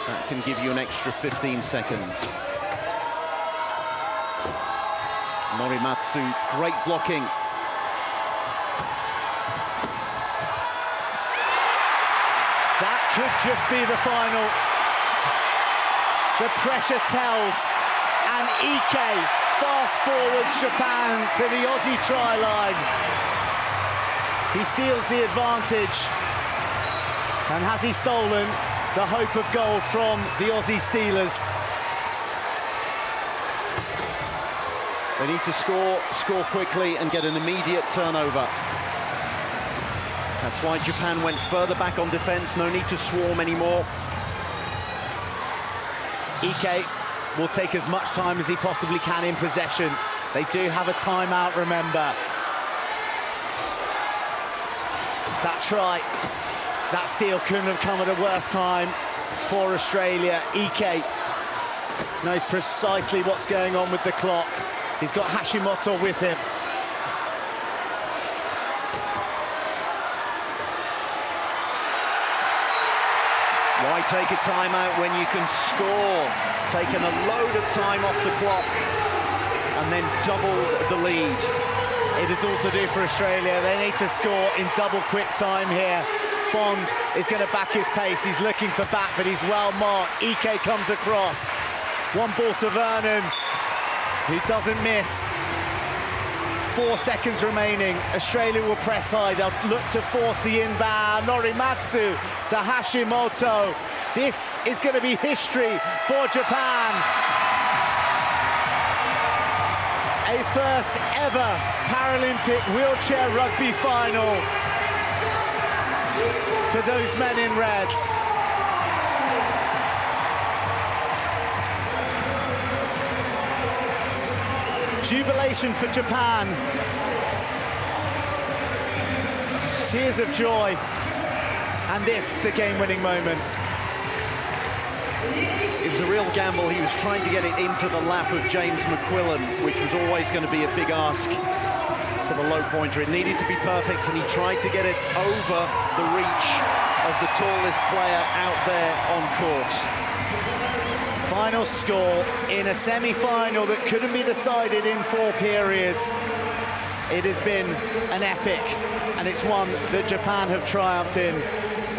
That can give you an extra 15 seconds. Norimatsu, great blocking. That could just be the final. The pressure tells, and IKE fast forwards Japan to the Aussie try line. He steals the advantage. And has he stolen the hope of gold from the Aussie Steelers? They need to score quickly and get an immediate turnover. That's why Japan went further back on defense. No need to swarm anymore. IKE will take as much time as he possibly can in possession. They do have a timeout, remember. That try, that steal couldn't have come at a worse time for Australia. IKE knows precisely what's going on with the clock. He's got Hashimoto with him. Why take a timeout when you can score? Taking a load of time off the clock and then doubled the lead. It is all to do for Australia. They need to score in double quick time here. Bond is going to back his pace. He's looking for BATT, but he's well marked. IKE comes across. 1 ball to Vernon, who doesn't miss. 4 seconds remaining. Australia will press high. They'll look to force the inbound. Norimatsu to Hashimoto. This is going to be history for Japan. A first ever Paralympic wheelchair rugby final for those men in red. Jubilation for Japan. Tears of joy. And this, the game-winning moment. It was a real gamble. He was trying to get it into the lap of James McQUILLAN, which was always going to be a big ask for the low pointer. It needed to be perfect, and he tried to get it over the reach of the tallest player out there on court. Final score in a semi-final that couldn't be decided in 4 periods. It has been an epic, and it's one that Japan have triumphed in.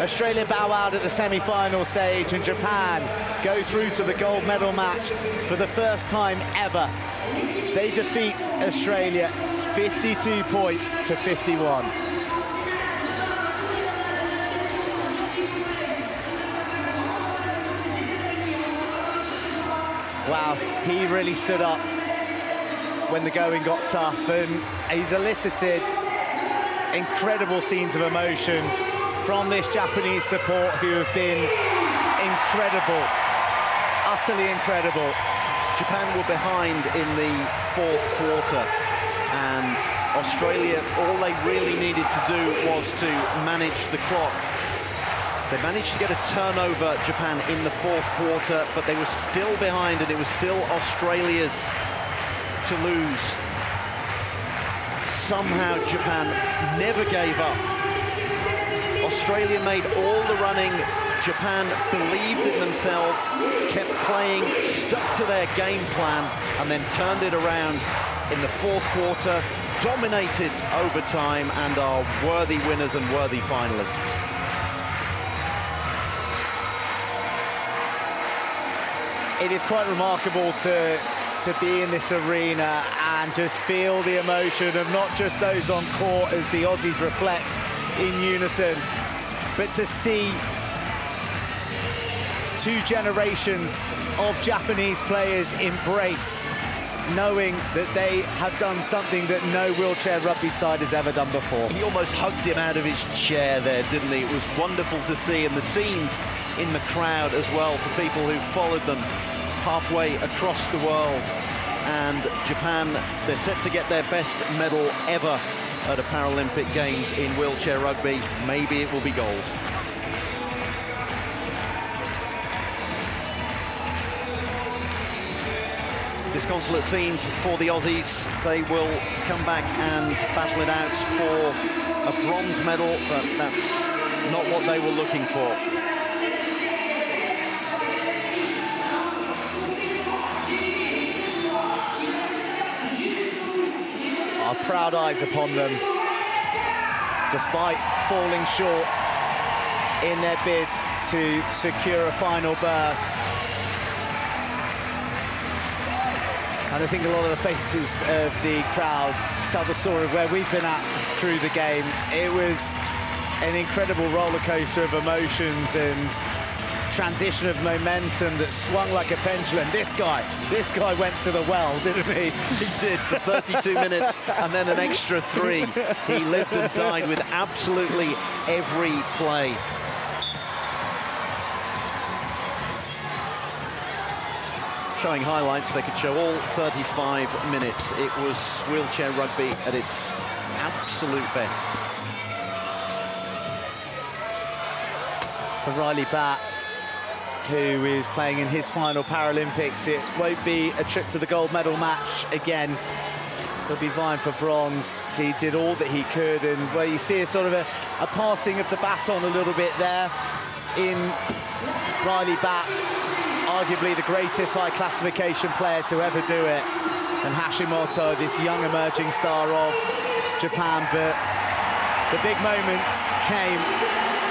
Australia bow out at the semi-final stage, and Japan go through to the gold medal match for the first time ever. They defeat Australia 52 points to 51. Wow, he really stood up when the going got tough, and he's elicited incredible scenes of emotion from this Japanese support, who have been incredible, utterly incredible. Japan were behind in the 4th quarter, and Australia, all they really needed to do was to manage the clock. They managed to get a turnover, Japan, in the 4th quarter, but they were still behind, and it was still Australia's to lose. somehow Japan never gave up. Australia made all the running. Japan believed in themselves, kept playing, stuck to their game plan, and then turned it around in the fourth quarter, dominated overtime, and are worthy winners and worthy finalists. It is quite remarkable to be in this arena and just feel the emotion of not just those on court as the Aussies reflect in unison, but to see two generations of Japanese players embrace, knowing that they have done something that no wheelchair rugby side has ever done before. He almost hugged him out of his chair there, didn't he? It was wonderful to see, and the scenes in the crowd as well for people who followed them halfway across the world. And Japan, they're set to get their best medal ever at a Paralympic Games in wheelchair rugby. Maybe it will be gold. Disconsolate scenes for the Aussies. They will come back and battle it out for a bronze medal, but that's not what they were looking for. Our proud eyes upon them, despite falling short in their bids to secure a final berth. And I think a lot of the faces of the crowd tell the story of where we've been at through the game. It was an incredible roller coaster of emotions and transition of momentum that swung like a pendulum. This guy went to the well, didn't he? He did, for 32 minutes and then an extra 3. He lived and died with absolutely every play. Showing highlights, they could show all 35 minutes. It was wheelchair rugby at its absolute best. For Ryley Batt, who is playing in his final Paralympics, it won't be a trip to the gold medal match again. He'll be vying for bronze. He did all that he could, and where you see a sort of a passing of the baton a little bit there in Ryley Batt, arguably the greatest high classification player to ever do it, and Hashimoto, this young emerging star of Japan. But the big moments came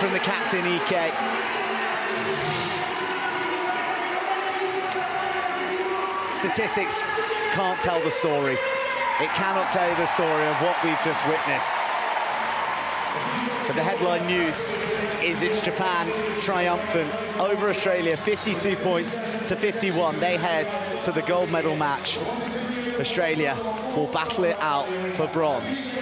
from the captain, IKE. Statistics can't tell the story. It cannot tell you the story of what we've just witnessed. But the headline news is it's Japan triumphant over Australia, 52 points to 51. They head to the gold medal match. Australia will battle it out for bronze.